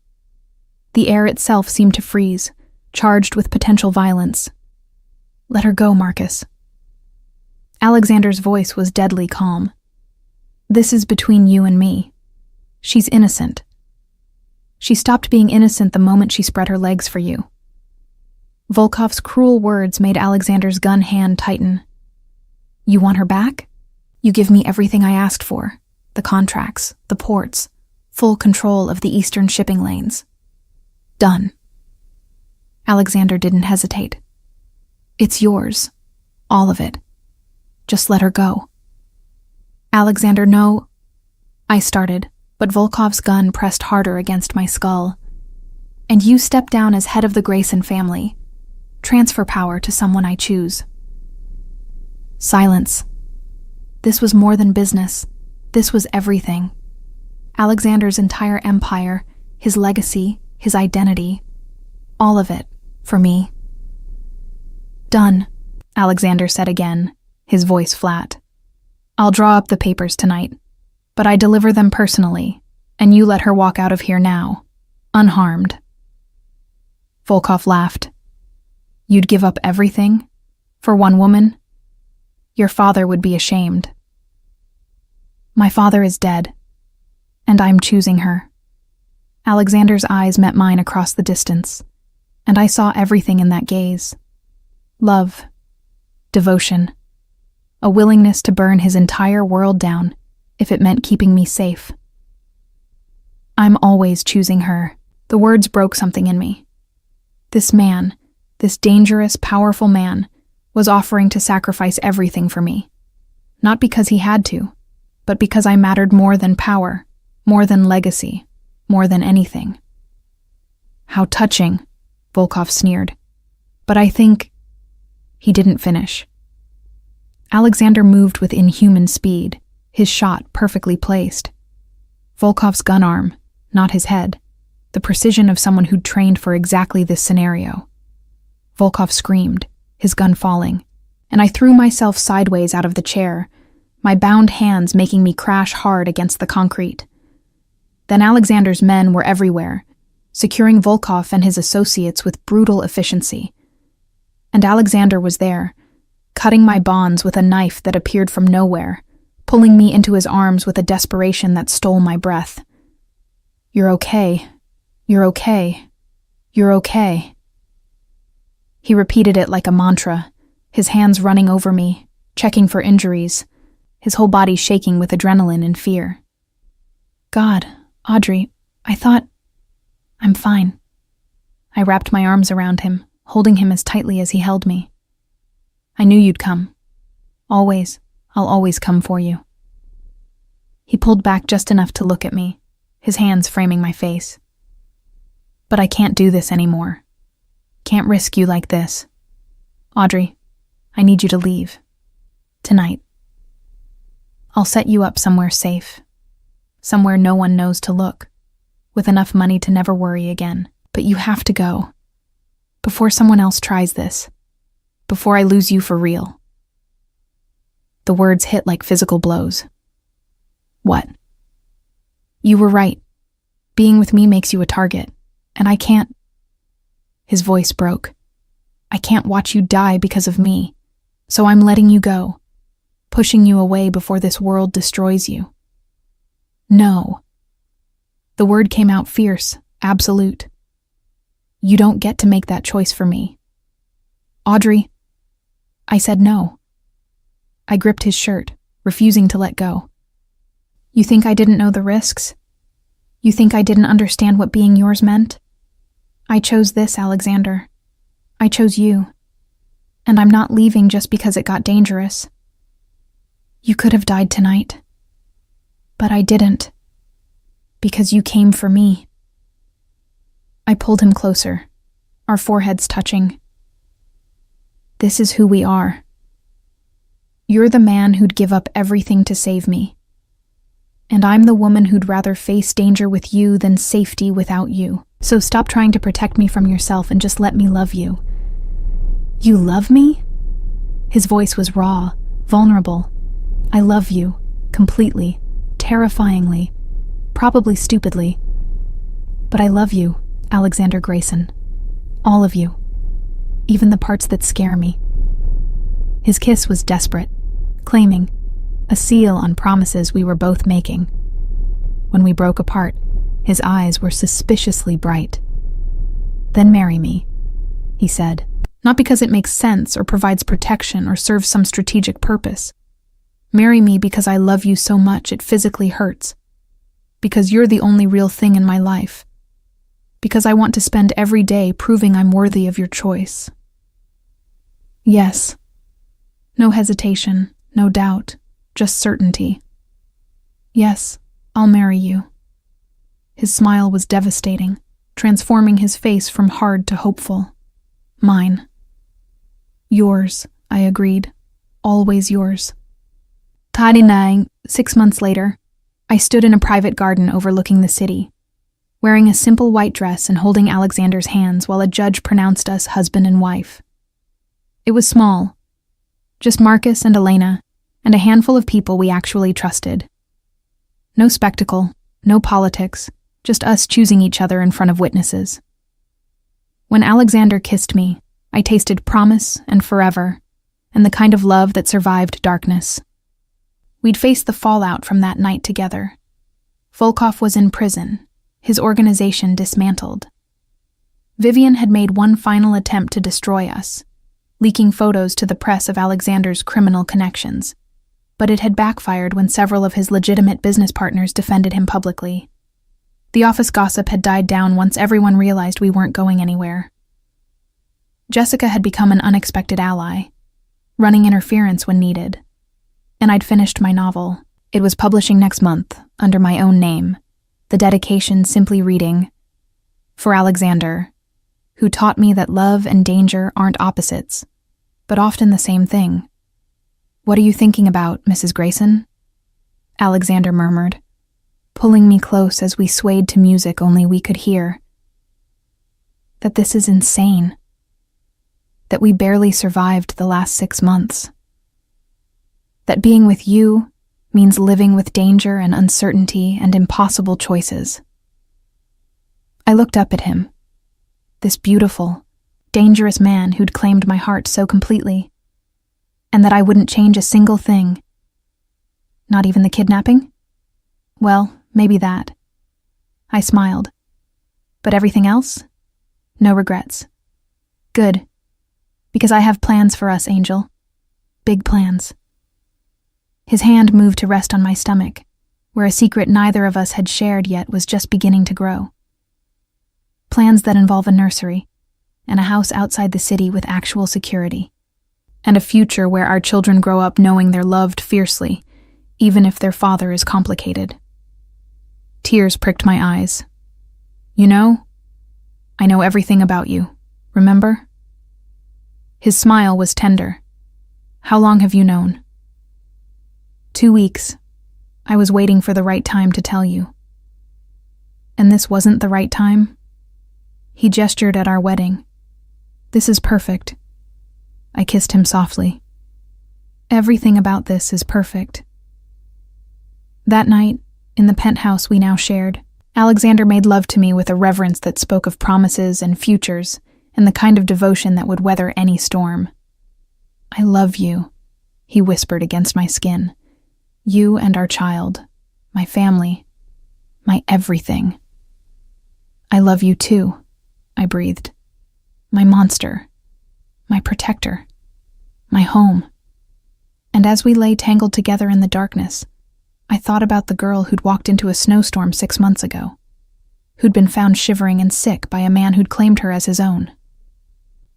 The air itself seemed to freeze, charged with potential violence. Let her go, Marcus. Alexander's voice was deadly calm. This is between you and me. She's innocent. She stopped being innocent the moment she spread her legs for you. Volkov's cruel words made Alexander's gun hand tighten. You want her back? You give me everything I asked for. The contracts, the ports, full control of the eastern shipping lanes. Done. Alexander didn't hesitate. It's yours. All of it. Just let her go. Alexander, no. I started, but Volkov's gun pressed harder against my skull. And you step down as head of the Grayson family. Transfer power to someone I choose. Silence. This was more than business. This was everything. Alexander's entire empire, his legacy, his identity. All of it, for me. Done, Alexander said again, his voice flat. I'll draw up the papers tonight, but I deliver them personally, and you let her walk out of here now, unharmed. Volkov laughed. You'd give up everything? For one woman? Your father would be ashamed. My father is dead, and I'm choosing her. Alexander's eyes met mine across the distance, and I saw everything in that gaze. Love, devotion, a willingness to burn his entire world down if it meant keeping me safe. I'm always choosing her. The words broke something in me. This man, this dangerous, powerful man, was offering to sacrifice everything for me. Not because he had to, but because I mattered more than power, more than legacy, more than anything. How touching, Volkov sneered. But I think... He didn't finish. Alexander moved with inhuman speed, his shot perfectly placed. Volkov's gun arm, not his head, the precision of someone who'd trained for exactly this scenario. Volkov screamed, his gun falling, and I threw myself sideways out of the chair, my bound hands making me crash hard against the concrete. Then Alexander's men were everywhere, securing Volkov and his associates with brutal efficiency. And Alexander was there, cutting my bonds with a knife that appeared from nowhere, pulling me into his arms with a desperation that stole my breath. You're okay. You're okay. You're okay. He repeated it like a mantra, his hands running over me, checking for injuries, his whole body shaking with adrenaline and fear. God, Audrey, I thought... I'm fine. I wrapped my arms around him, holding him as tightly as he held me. I knew you'd come. Always, I'll always come for you. He pulled back just enough to look at me, his hands framing my face. But I can't do this anymore. Can't risk you like this. Audrey, I need you to leave. Tonight. I'll set you up somewhere safe. Somewhere no one knows to look, with enough money to never worry again. But you have to go. Before someone else tries this. Before I lose you for real. The words hit like physical blows. What? You were right. Being with me makes you a target, and I can't... His voice broke. I can't watch you die because of me, so I'm letting you go, pushing you away before this world destroys you. No. The word came out fierce, absolute. You don't get to make that choice for me. Audrey, I said no. I gripped his shirt, refusing to let go. You think I didn't know the risks? You think I didn't understand what being yours meant? I chose this, Alexander. I chose you. And I'm not leaving just because it got dangerous. You could have died tonight. But I didn't. Because you came for me. I pulled him closer, our foreheads touching. This is who we are. You're the man who'd give up everything to save me. And I'm the woman who'd rather face danger with you than safety without you. So stop trying to protect me from yourself and just let me love you. You love me? His voice was raw, vulnerable. I love you, completely, terrifyingly, probably stupidly. But I love you, Alexander Grayson. All of you. Even the parts that scare me. His kiss was desperate, claiming, a seal on promises we were both making. When we broke apart, his eyes were suspiciously bright. Then marry me, he said, not because it makes sense or provides protection or serves some strategic purpose. Marry me because I love you so much it physically hurts. Because you're the only real thing in my life. Because I want to spend every day proving I'm worthy of your choice. Yes. No hesitation, no doubt, just certainty. Yes, I'll marry you. His smile was devastating, transforming his face from hard to hopeful. Mine. Yours, I agreed. Always yours. 6 months later, I stood in a private garden overlooking the city, wearing a simple white dress and holding Alexander's hands while a judge pronounced us husband and wife. It was small, just Marcus and Elena, and a handful of people we actually trusted. No spectacle, no politics, just us choosing each other in front of witnesses. When Alexander kissed me, I tasted promise and forever, and the kind of love that survived darkness. We'd faced the fallout from that night together. Volkov was in prison, his organization dismantled. Vivian had made one final attempt to destroy us, leaking photos to the press of Alexander's criminal connections, but it had backfired when several of his legitimate business partners defended him publicly. The office gossip had died down once everyone realized we weren't going anywhere. Jessica had become an unexpected ally, running interference when needed. And I'd finished my novel. It was publishing next month, under my own name, the dedication simply reading, "For Alexander, who taught me that love and danger aren't opposites, but often the same thing." "What are you thinking about, Mrs. Grayson?" Alexander murmured, pulling me close as we swayed to music only we could hear. "That this is insane. That we barely survived the last 6 months. That being with you means living with danger and uncertainty and impossible choices." I looked up at him, this beautiful, dangerous man who'd claimed my heart so completely, and that I wouldn't change a single thing. Not even the kidnapping? Well, maybe that. I smiled. But everything else? No regrets. Good. Because I have plans for us, Angel. Big plans. His hand moved to rest on my stomach, where a secret neither of us had shared yet was just beginning to grow. Plans that involve a nursery, and a house outside the city with actual security, and a future where our children grow up knowing they're loved fiercely, even if their father is complicated. Tears pricked my eyes. "You know, I know everything about you, remember?" His smile was tender. "How long have you known?" 2 weeks. I was waiting for the right time to tell you. And this wasn't the right time? He gestured at our wedding. "This is perfect." I kissed him softly. "Everything about this is perfect." That night, in the penthouse we now shared, Alexander made love to me with a reverence that spoke of promises and futures and the kind of devotion that would weather any storm. "I love you," he whispered against my skin. "You and our child, my family, my everything." "I love you too," I breathed. "My monster, my protector, my home." And as we lay tangled together in the darkness, I thought about the girl who'd walked into a snowstorm 6 months ago, who'd been found shivering and sick by a man who'd claimed her as his own.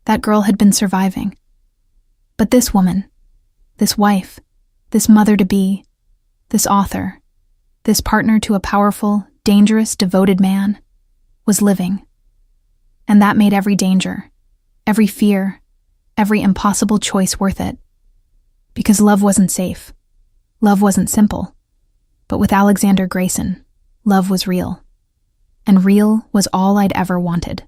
That girl had been surviving. But this woman, this wife, this mother-to-be, this author, this partner to a powerful, dangerous, devoted man, was living. And that made every danger, every fear, every impossible choice worth it. Because love wasn't safe. Love wasn't simple. But with Alexander Grayson, love was real. And real was all I'd ever wanted.